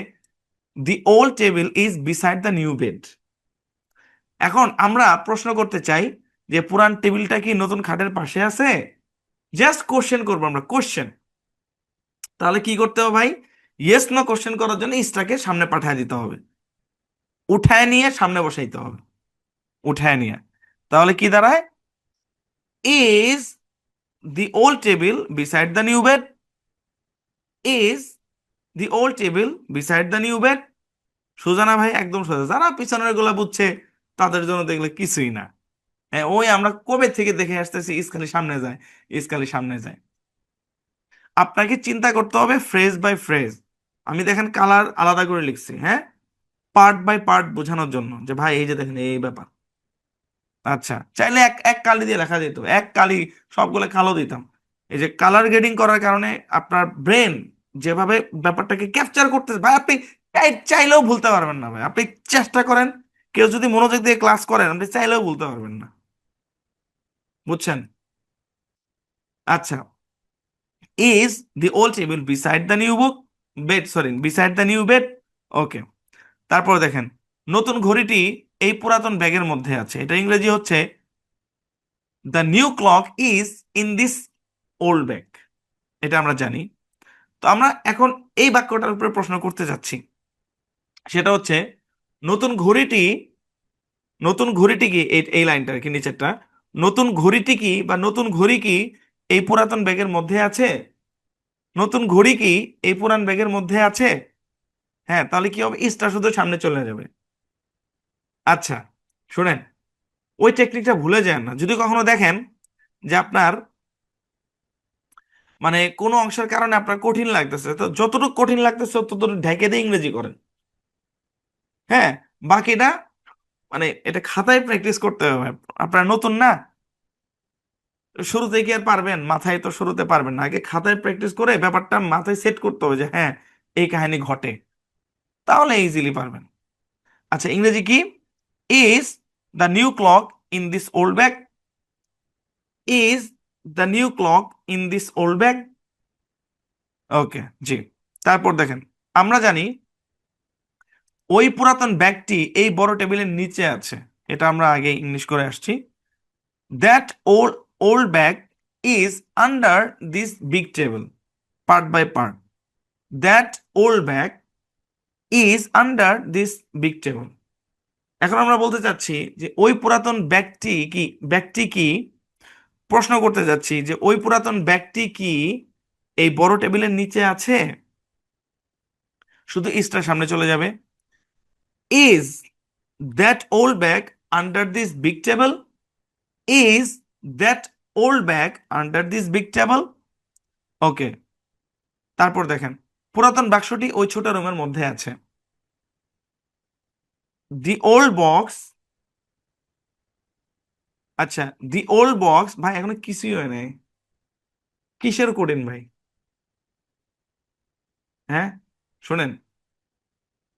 দি old table is beside the new bed. এখন আমরা প্রশ্ন করতে চাই যে পুরান টেবিলটা কি নতুন খাটের পাশে আছে? জাস্ট কোশ্চেন করবো আমরা, কোশ্চেন। তাহলে কি করতে হবে ভাই? ইয়েস নো কোশ্চেন করার জন্য ইসটাকে সামনে পাঠিয়ে দিতে হবে, উঠায় নিয়ে সামনে বসাইতে হবে, উঠায় নিয়ে। তাহলে কি দাঁড়ায়? Is the old table beside the new bed, is the old table beside the new bed. সোজা না ভাই? একদম সোজা। যারা পিছনের গুলা বুঝছে তাদের জন্য দেখলে কিছুই না। হ্যাঁ, ওই আমরা কবে থেকে দেখে আসতেছি ইস খালি সামনে যায়, ইস খালি সামনে যায়। আপনাকে চিন্তা করতে হবে ফ্রেজ বাই ফ্রেজ। আমি দেখেন কালার আলাদা করে লিখছি, হ্যাঁ, পার্ট বাই পার্ট বোঝানোর জন্য, যে ভাই এই যে দেখেন এই ব্যাপার। আচ্ছা, চাইলে এক এক কালি দিয়ে লেখা যেত, এক কালি সবগুলো কালো দিতাম। এই যে কালার গ্রেডিং করার কারণে আপনার ব্রেন যেভাবে ব্যাপারটাকে ক্যাপচার করতেছে ভাই, আপনি চাইলেও ভুলতে পারবেন না ভাই। আপনি চেষ্টা করেন, কেউ যদি মনোযোগ দিয়ে ক্লাস করেন, আপনি চাইলেও ভুলতে পারবেন না। বুঝছেন? আচ্ছা, is the old table beside the new book bed, sorry, beside the new bed. Okay. তারপর দেখেন, নতুন ঘড়িটি এই পুরাতন ব্যাগের মধ্যে আছে, এটা ইংরেজি হচ্ছে the new clock is in this old bag. এটা আমরা জানি। তো আমরা এখন এই বাক্যটার উপরে প্রশ্ন করতে যাচ্ছি, সেটা হচ্ছে নতুন ঘড়িটি, নতুন ঘড়িটি কি, এই লাইনটা আর কি, নিচেরটা, নতুন ঘড়িটি কি বা নতুন ঘড়ি কি এই পুরাতন ব্যাগের মধ্যে আছে? নতুন ঘড়ি কি এই পুরান ব্যাগের মধ্যে আছে? হ্যাঁ, তাহলে কি হবে? ইসটা শুধু সামনে চলে যাবে। আচ্ছা, শুনেন, ওই টেকনিকটা ভুলে যান না। যদি কখনো দেখেন যে আপনার মানে কোনো অংশের কারণে আপনার কঠিন লাগতেছে, তো যতটুকু কঠিন লাগতেছে ততটুকু ঢেকে দিয়ে ইংরেজি করেন, হ্যাঁ। বাকিটা মানে এটা খাতায় প্র্যাকটিস করতে হবে। আপনার নতুন না, শুরুতে কি আর পারবেন? মাথায় তো শুরুতে পারবেন না, আগে খাতায় প্র্যাকটিস করে ব্যাপারটা মাথায় সেট করতে হবে যে হ্যাঁ, এই কাহিনী ঘটে, তাহলে ইজিলি পারবেন। আচ্ছা, ইংরেজি কি? Is the new clock in this old bag, is the new clock in this old bag. Okay, জি। তারপর দেখেন, আমরা জানি ওই পুরাতন ব্যাগটি এই বড় টেবিলের নিচে আছে, এটা আমরা আগে ইংলিশ করে আসছি। That old bag is under this big table, part by part. That old bag is under this big table. এখন আমরা বলতে চাচ্ছি যে ওই পুরাতন ব্যাগটি কি, ব্যাগটি কি, প্রশ্ন করতে যাচ্ছি যে ওই পুরাতন ব্যাগটি কি এই বড় টেবিলের নিচে আছে? শুধু ইসটা সামনে চলে যাবে। Is that old bag under this big table, is that old bag under this big table. Okay. তারপর দেখেন, পুরাতন বাক্সটি ওই ছোট রুমের মধ্যে আছে। দি ওল্ড বক্স, আচ্ছা, দি ওল্ড বক্স, ভাই এখনো কিছুই হয় নাই, কিসের কঠিন ভাই? হ্যাঁ, শুনেন,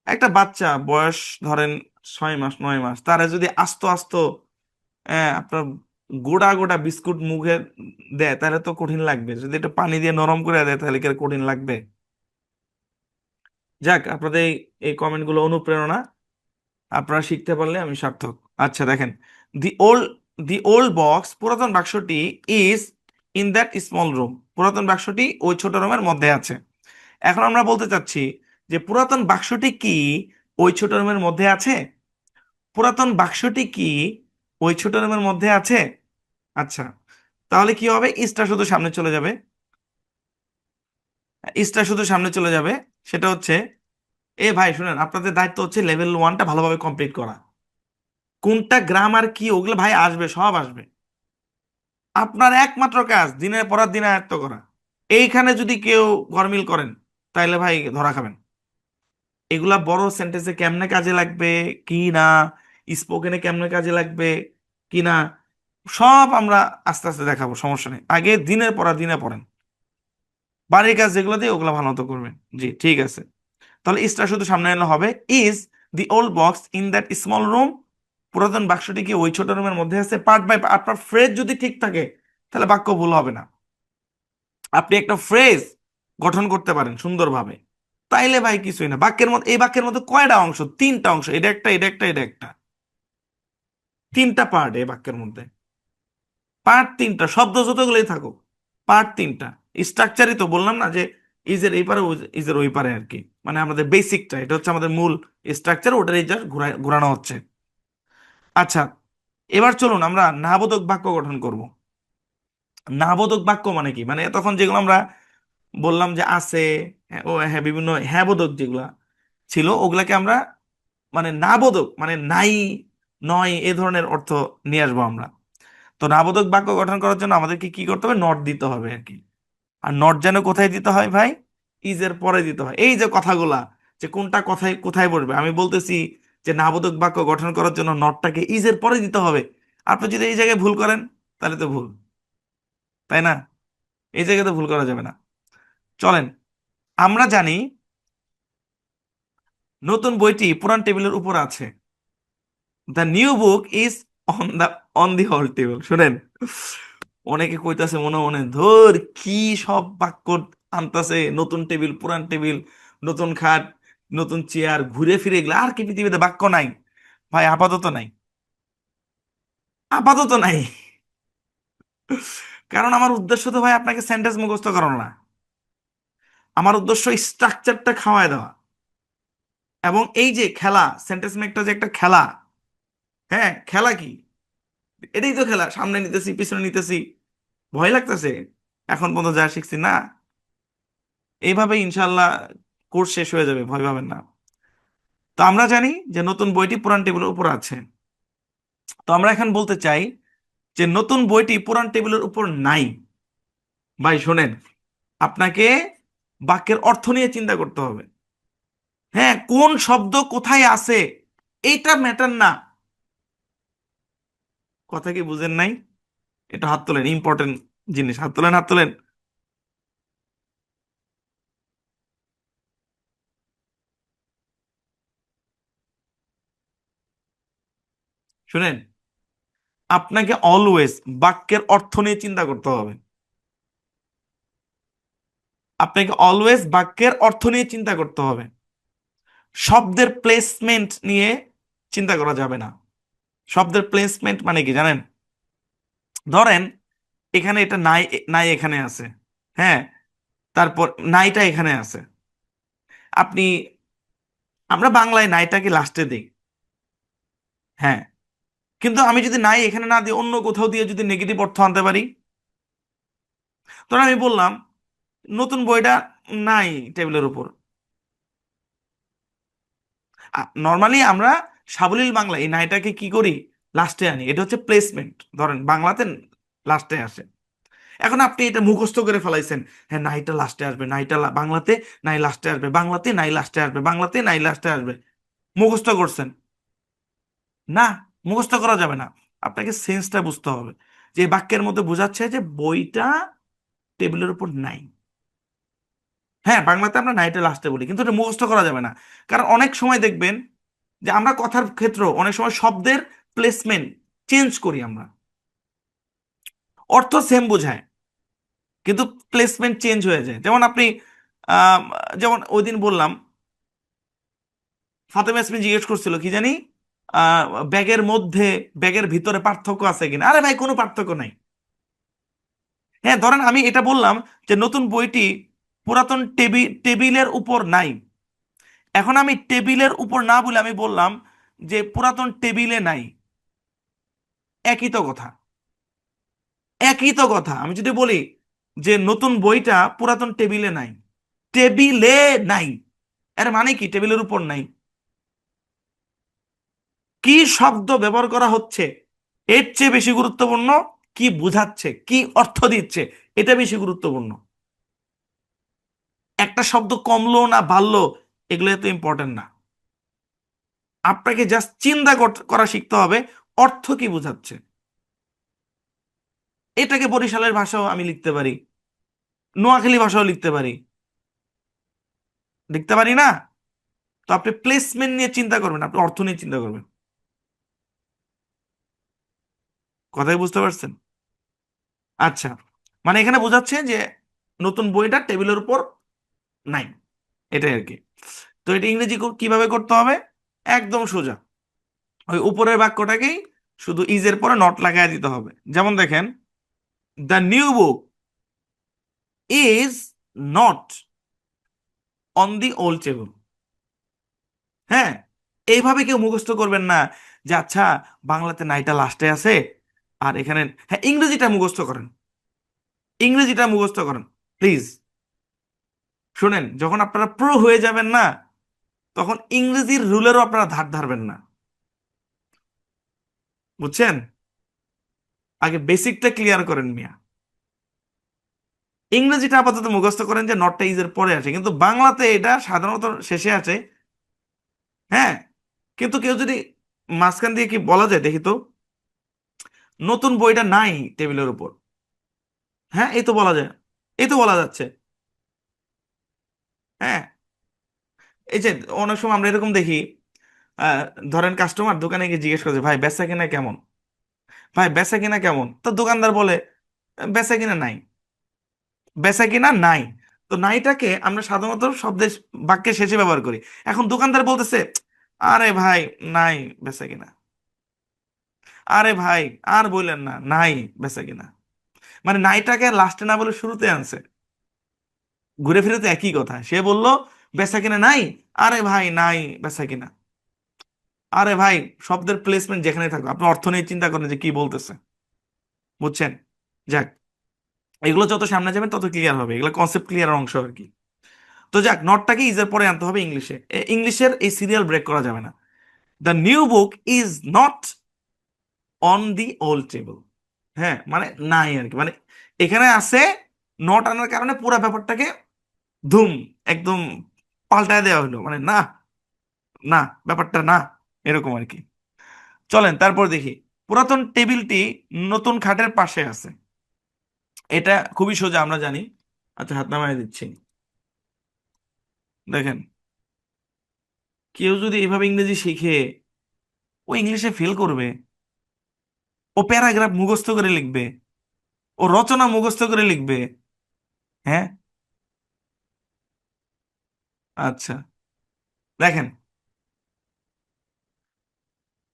একটা বাচ্চা বয়স ধরেন 6 মাস 9 মাস, তারা যদি আস্ত আস্ত আপনার গোটা গোটা বিস্কুট মুখে দেয় তাহলে তো কঠিন লাগবে, যদি একটু পানি দিয়ে নরম করে দেয় তাহলে কি আর কঠিন লাগবে? যাক, আপনাদের এই কমেন্ট গুলো অনুপ্রেরণা, আপনারা শিখতে পারলে আমি সার্থক। আচ্ছা দেখেন, the old the old box, পুরাতন বাক্সটি is in that small room, পুরাতন বাক্সটি ওই ছোট রুমের মধ্যে আছে। এখন আমরা বলতে চাচ্ছি যে পুরাতন বাক্সটি কি ওই ছোট রুমের মধ্যে আছে? পুরাতন বাক্সটি কি ওই ছোট রুমের মধ্যে আছে? আচ্ছা, তাহলে কি হবে? ইসটা শুধু সামনে চলে যাবে, ইসটা শুধু সামনে চলে যাবে। সেটা হচ্ছে, এ ভাই শুনেন, আপনাদের দায়িত্ব হচ্ছে লেভেল 1টা ভালোভাবে কমপ্লিট করা। কোনটা গ্রামার কি ওগুলো ভাই আসবে, সব আসবে। আপনার একমাত্র কাজ দিনের পর দিন আয়ত্ত করা। এইখানে যদি কেউ গরমিল করেন তাইলে ভাই ধরা খাবেন। এগুলা বড় সেন্টেন্সে কেমনে কাজে লাগবে কি না, স্পোকেনে কেমনে কাজে লাগবে কি না, সব আমরা আস্তে আস্তে দেখাবো, সমস্যা নেই। আগে দিনের পর দিনে পড়েন, বাড়ির কাজ যেগুলো দিয়ে ওগুলো ভালো মতো করবেন। জি ঠিক আছে। তাহলে ইসটা শুধু সামনে এলে হবে, is the old box in that small room, পুরাতন বাক্সটি কি ওই ছোট রুমের মধ্যে আছে? পার্ট বাই আপনার ফ্রেজ যদি ঠিক থাকে তাহলে বাক্য ভুল হবে না। আপনি একটা ফ্রেজ গঠন করতে পারেন সুন্দরভাবে, তাইলে ভাই কিছুই না। বাক্যের মধ্যে, এই বাক্যের মধ্যে কয়টা অংশ? তিনটা অংশ, এটা একটা, এটা একটা, এটা একটা, তিনটা পার্ট এই বাক্যের মধ্যে। পার্ট তিনটা, শব্দ যতগুলোই থাকুক, পার্ট তিনটা। স্ট্রাকচারই তো বললাম না যে ইজের এই পারে, ইজের ওই পারে আর কি, মানে আমাদের বেসিকটা, এটা হচ্ছে আমাদের মূল স্ট্রাকচার, ওটারই জাস্ট ঘোরানো হচ্ছে। আচ্ছা, এবার চলুন আমরা নাবোধক বাক্য গঠন করব। নাবোধক বাক্য মানে কি? মানে তখন যেগুলো আমরা বললাম যে আছে, হ্যাঁ, ও হ্যাঁ, বিভিন্ন হ্যাঁ বোধক যেগুলা ছিল ওগুলাকে আমরা মানে নাবোধক মানে নাই, নয়, এ ধরনের অর্থ নিয়ে আসবো আমরা। তো নাবোধক বাক্য গঠন করার জন্য আমাদেরকে কি করতে হবে? নট দিতে হবে আর কি। আর নট যেন কোথায় দিতে হয় ভাই? ইজের পরে দিতে হয়। এই যে কথাগুলা, যে কোনটা কোথায় কোথায় বসবে, আমি বলতেছি যে নাবোধক বাক্য গঠন করার জন্য নটটাকে ইজের পরে দিতে হবে। আপনি যদি এই জায়গায় ভুল করেন তাহলে তো ভুল, তাই না? এই জায়গায় তো ভুল করা যাবে না। চলেন, আমরা জানি নতুন বইটি পুরান টেবিলের উপর আছে। The new book is on the হল টেবিল। শুনেন, অনেকে কইতাছে মনে মনে, ধর কি সব বাক্য আনতাছে, নতুন টেবিল, পুরান টেবিল, নতুন খাট, নতুন চেয়ার, ঘুরে ফিরে, এগুলো আর কি পৃথিবীতে বাক্য নাই? ভাই আপাতত নাই, আপাতত নাই। কারণ আমার উদ্দেশ্য তো ভাই আপনাকে সেন্টেন্স মুখস্থ করানো না, আমার উদ্দেশ্য স্ট্রাকচারটা খাওয়ায় দেওয়া। এবং এই যে খেলা, সেন্টেন্স মেকটা যে একটা খেলা, হ্যাঁ খেলা কি? এটাই তো খেলা, সামনে নিতেছি, পিছনে নিতেছি, ভয় লাগতেছে, এখন পর্যন্ত যা শিখছি না। এইভাবে ইনশাল্লাহ কোর্স শেষ হয়ে যাবে, ভয় পাবেন না। তো আমরা জানি যে নতুন বইটি পুরান টেবিলের উপর আছে। তো আমরা এখন বলতে চাই যে নতুন বইটি পুরান টেবিলের উপর নাই। ভাই শোনেন, আপনাকে বাক্যের অর্থ নিয়ে চিন্তা করতে হবে। হ্যাঁ, কোন শব্দ কোথায় আছে এইটা ম্যাটার না। কথা কি বুঝেন নাই? এটা হাত তোলেন, ইম্পর্টেন্ট জিনিস, হাত তোলেন, হাত তোলেন। শুনেন, আপনাকে অলওয়েজ বাক্যের অর্থ নিয়ে চিন্তা করতে হবে। আপনাকে অলওয়েজ বাক্যের অর্থ নিয়ে চিন্তা করতে হবে। শব্দের প্লেসমেন্ট নিয়ে চিন্তা করা যাবে না। শব্দের প্লেসমেন্ট মানে কি জানেন? ধরেন এখানে এটা নাই, নাই এখানে আছে, হ্যাঁ, তারপর নাইটা এখানে আছে। আপনি, আমরা বাংলায় নাইটাকে লাস্টে দিই, হ্যাঁ, কিন্তু আমি যদি নাই এখানে না দিয়ে অন্য কোথাও দিয়ে যদি নেগেটিভ অর্থ আনতে পারি, তখন আমি বললাম নতুন বইটা নাই টেবিলের উপর। নর্মালি আমরা সাবলীল বাংলা এই নাইটাকে কি করি? লাস্টে আনি, এটা হচ্ছে প্লেসমেন্ট। ধরেন বাংলাতে লাস্টে আসে। এখন আপনি এটা মুখস্থ করে ফেলাইছেন, হ্যাঁ নাইটা লাস্টে আসবে, নাইটা বাংলাতে নাই লাস্টে আসবে, বাংলাতে নাই লাস্টে আসবে, বাংলাতে নাই লাস্টে আসবে, মুখস্থ করছেন। না, মুখস্থ করা যাবে না। আপনাকে সেন্সটা বুঝতে হবে যে এই বাক্যের মধ্যে বোঝাচ্ছে যে বইটা টেবিলের উপর নাই। হ্যাঁ, বাংলাতে আমরা নাইটা লাস্টে বলি, কিন্তু এটা মুখস্থ করা যাবে না। কারণ অনেক সময় দেখবেন যে আমরা কথার ক্ষেত্রে অনেক সময় শব্দের প্লেসমেন্ট চেঞ্জ করি আমরা, অর্থ সেম বোঝায় কিন্তু প্লেসমেন্ট চেঞ্জ হয়ে যায়। যেমন আপনি আহ, যেমন ওই দিন বললাম, ফাতেমা ইয়াসমিন জিজ্ঞেস করছিল কি জানি, আহ, ব্যাগের মধ্যে, ব্যাগের ভিতরে পার্থক্য আছে কিনা। আরে ভাই কোনো পার্থক্য নাই। হ্যাঁ, ধরেন আমি এটা বললাম যে নতুন বইটি পুরাতন টেবিলের উপর নাই। এখন আমি টেবিলের উপর না বলে আমি বললাম যে পুরাতন টেবিলে নাই, একই তো কথা, একই তো কথা। আমি যদি বলি যে নতুন বইটা পুরাতন টেবিলে নাই, টেবিলে নাই, এর মানে কি? টেবিলের উপর নাই। কি শব্দ ব্যবহার করা হচ্ছে এর চেয়ে বেশি গুরুত্বপূর্ণ কি বুঝাচ্ছে, কি অর্থ দিচ্ছে, এটা বেশি গুরুত্বপূর্ণ। একটা শব্দ কমলো না বাড়লো এগুলো এত ইম্পর্টেন্ট না। আপনাকে জাস্ট চিন্তা করা শিখতে হবে অর্থ কি বুঝাচ্ছে। এটাকে বরিশালের ভাষাও আমি লিখতে পারি, নোয়াখালী ভাষাও লিখতে পারি, লিখতে পারি না? তো আপনি প্লেসমেন্ট নিয়ে চিন্তা করবেন, আপনি অর্থ নিয়ে চিন্তা করবেন। কথাই বুঝতে পারছেন? আচ্ছা, মানে এখানে বোঝাচ্ছে যে নতুন বইটা টেবিলের উপর নাই, এটাই আর কি। তো এটা ইংরেজি কিভাবে করতে হবে? একদম সোজা, ওই উপরের বাক্যটাকেই শুধু ইজের পরে নট লাগাই দিতে হবে। যেমন দেখেন, the new book is not on the old table. হ্যাঁ, এইভাবে কেউ মুখস্থ করবেন না যে আচ্ছা বাংলাতে নাইটা লাস্টে আছে আর এখানে, হ্যাঁ ইংরেজিটা মুখস্থ করেন, ইংরেজিটা মুখস্থ করেন প্লিজ। শুনেন, যখন আপনারা প্রো হয়ে যাবেন না, তখন ইংরেজির রুলেরও আপনারা ধার ধারবেন না, বুঝছেন? আগে বেসিকটা ক্লিয়ার করেন মিয়া। ইংরেজিটা আপাতত মুখস্থ করেন যে নটটা ইজের পরে আছে, কিন্তু বাংলাতে এটা সাধারণত শেষে আছে। হ্যাঁ, কিন্তু কেউ যদি মাঝখান দিয়ে কি বলা যায় দেখি তো, নতুন বইটা নাই টেবিলের উপর, হ্যাঁ এই তো বলা যায়, এই তো বলা যাচ্ছে। হ্যাঁ, এই যে অনেক সময় আমরা এরকম দেখি, আহ, ধরেন কাস্টমার দোকানে গিয়ে জিজ্ঞেস করছে ভাই বেচা কিনা কেমন, ভাই বেচা কিনা কেমন, তো দোকানদার বলে বেচা কিনা নাই, বেচা কিনা নাই। তো নাইটাকে আমরা সাধারণত শব্দের বাক্যের শেষে ব্যবহার করি। এখন দোকানদার বলতেছে আরে ভাই নাই বেচা কিনা, আরে ভাই আর বললেন না নাই বেচা কিনা, মানে নাইটাকে লাস্টে না বলে শুরুতে আনছে। ঘুরে ফিরে তো একই কথা, সে বলল বেচা কিনা নাই, আরে ভাই নাই বেচা কিনা। আরে ভাই, শব্দের প্লেসমেন্ট যেখানে থাকবে আপনি অর্থ নিয়ে চিন্তা করেন যে কি বলতেছে, বুঝছেন? যাক, এগুলো যত সামনে যাবেন তত ক্লিয়ার হবে, এগুলো কনসেপ্ট ক্লিয়ার অংশ আর কি। তো যাক, নটটাকে ইজের পরে আনতে হবে ইংলিশে, ইংলিশের এই সিরিয়াল ব্রেক করা যাবে না। The new book is not on the old table. হ্যাঁ, মানে নাই আর কি, মানে এখানে আছে, নট আনার কারণে পুরো ব্যাপারটাকে ধুম একদম পাল্টায় দেওয়া হলো, মানে না, না ব্যাপারটা না, এরকম আর কি। চলেন তারপর দেখি, পুরাতন টেবিলটি নতুন খাটের পাশে আছে। এটা খুবই সোজা, আমরা জানি। আচ্ছা, হাত নামায় দিচ্ছি। দেখেন, কেউ যদি এভাবে ইংরেজি শিখে, ও ইংলিশে ফেল করবে, ও প্যারাগ্রাফ মুখস্থ করে লিখবে, ও রচনা মুখস্থ করে লিখবে। হ্যাঁ, আচ্ছা দেখেন,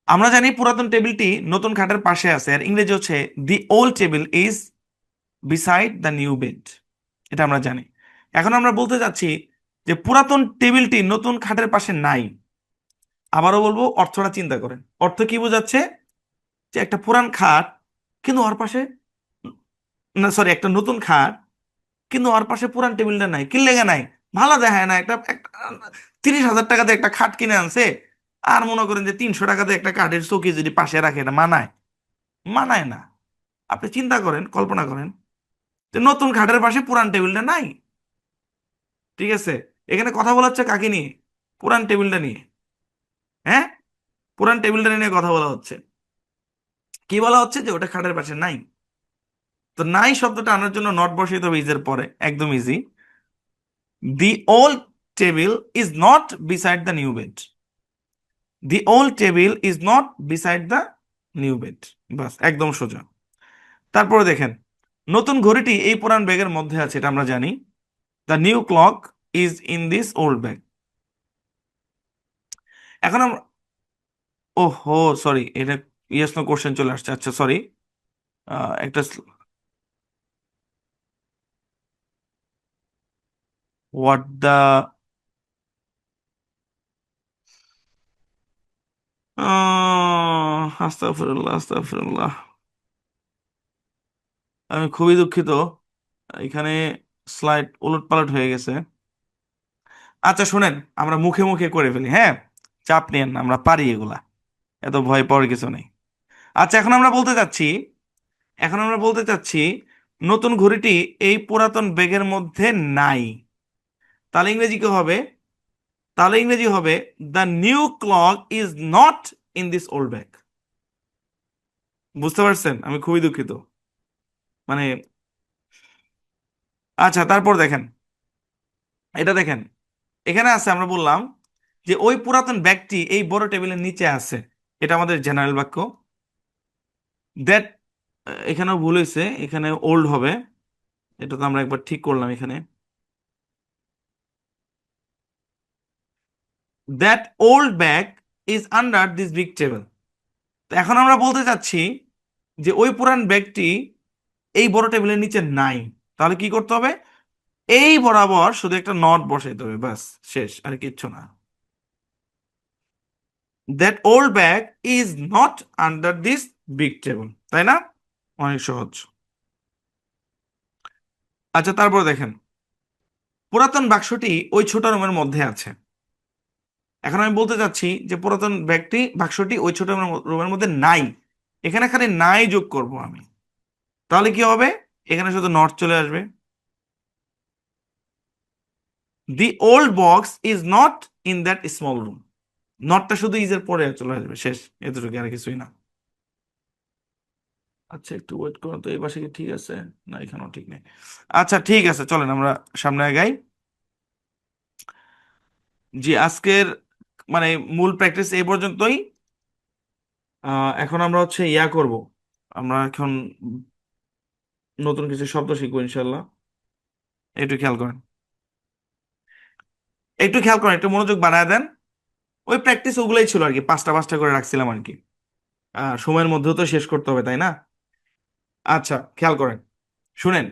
আমরা জানি পুরাতন টেবিলটি নতুন খাটের পাশে আছে, আর ইংরেজি হচ্ছে দি old table is beside the new bed. এটা আমরা জানি। এখন আমরা বলতে যাচ্ছি যে পুরাতন টেবিলটি নতুন খাটের পাশে নাই। আবারও বলবো, অর্থটা চিন্তা করেন, অর্থ কি বোঝাচ্ছে? যে একটা পুরান খাট কিন্তু ওর পাশে, না সরি, একটা নতুন খাট কিন্তু ওর পাশে পুরান টেবিলটা নাই, কি লেগে নাই? ভালো দেখায় না, একটা একটা 30,000 টাকাতে একটা খাট কিনে আনছে, আর মনে করেন যে 300 টাকাতে একটা কাঠের চৌকি যদি পাশে রাখে, এটা মানায়? মানায় না। আপনি চিন্তা করেন, কল্পনা করেন যে নতুন খাটের পাশে পুরান টেবিলটা নাই। ঠিক আছে, এখানে কথা বলা হচ্ছে কাকে নিয়ে? পুরান টেবিলটা নিয়ে। হ্যাঁ, পুরান টেবিলটা নিয়ে কথা বলা হচ্ছে। কি বলা হচ্ছে? যে ওটা খাটের পাশে নাই। তো নাই শব্দটা আনার জন্য নট বসিয়ে দেবে ইজের পরে, একদম easy. The old table is not beside the new bed. The old table is not beside the new bed. বাস, একদম সোজা। তারপরে দেখেন, নতুন ঘড়িটি এই পুরান ব্যাগের মধ্যে আছে, এটা আমরা জানি। The new clock is in this old bag. এখন আমরা, ওহো সরি, এটা ইয়েস নো কোশ্চেন চলে আসছে, আচ্ছা সরি। একটা হোয়াট দ্য, আস্তাগফিরুল্লাহ আস্তাগফিরুল্লাহ, আমি খুবই দুঃখিত, এখানে স্লাইড উলটপালট হয়ে গেছে। আচ্ছা শুনেন, আমরা মুখে মুখে করে ফেলি, হ্যাঁ, চাপ নিয়েন না, আমরা পারি এগুলা, এত ভয় পাওয়ার কিছু নেই। আচ্ছা, এখন আমরা বলতে চাচ্ছি নতুন ঘড়িটি এই পুরাতন ব্যাগের মধ্যে নাই। তাহলে ইংরেজি কি হবে? তাহলে ইংরেজি হবে the new clock is not in this old bag. বুঝতে পারছেন? আমি খুবই দুঃখিত, মানে আচ্ছা তারপর দেখেন, এটা দেখেন, এখানে আছে, আমরা বললাম যে ওই পুরাতন ব্যাগটি এই বড় টেবিলের নিচে আছে, এটা আমাদের জেনারেল বাক্য। দ্যাট এখানেও ভুল হয়েছে, এখানে ওল্ড হবে, এটা তো আমরা একবার ঠিক করলাম এখানে। That old bag is under this big table. তো এখন আমরা বলতে চাচ্ছি যে ওই পুরান ব্যাগটি এই বড় টেবিলের নিচে নাই। তাহলে কি করতে হবে? এই বরাবর শুধু একটা নট বসাইতে হবে, ব্যাস, শেষ, আর কিচ্ছু না। That old bag is not under this big table, তাই না? অনেক সহজ। আচ্ছা, তারপর দেখেন, পুরাতন বাক্সটি ওই ছোট রুমের মধ্যে আছে। এখন আমি বলতে চাচ্ছি যে পুরাতন বাক্সটি ওই ছোট রুমের মধ্যে নাই। এখানে খালি নাই যোগ করব আমি। তাহলে কি হবে? এখানে শুধু নট চলে আসবে। The old box is not in that small room. নটটা শুধু ইজের পরে চলে আসবে, শেষ, এতটুকু, আর কিছুই না। আচ্ছা, একটু ওয়েট করুন তো, এই পাশে কি ঠিক আছে? না, এখানেও ঠিক নেই। আচ্ছা, ঠিক আছে, চলেন আমরা সামনে আগাই। জি, আজকের মানে মূল প্র্যাকটিস এই পর্যন্তই। এখন আমরা হচ্ছে ইয়া করব, আমরা এখন নতুন কিছু শব্দ শিখবো ইনশাল্লাহ। একটু খেয়াল করেন, একটু খেয়াল করেন, একটু মনোযোগ বাড়ায় দেন। ওই প্র্যাকটিস ওগুলাই ছিল আর কি, পাঁচটা পাঁচটা করে রাখছিলাম আর কি। সময়ের মধ্যেও তো শেষ করতে হবে, তাই না? আচ্ছা, খেয়াল করেন, শুনেন।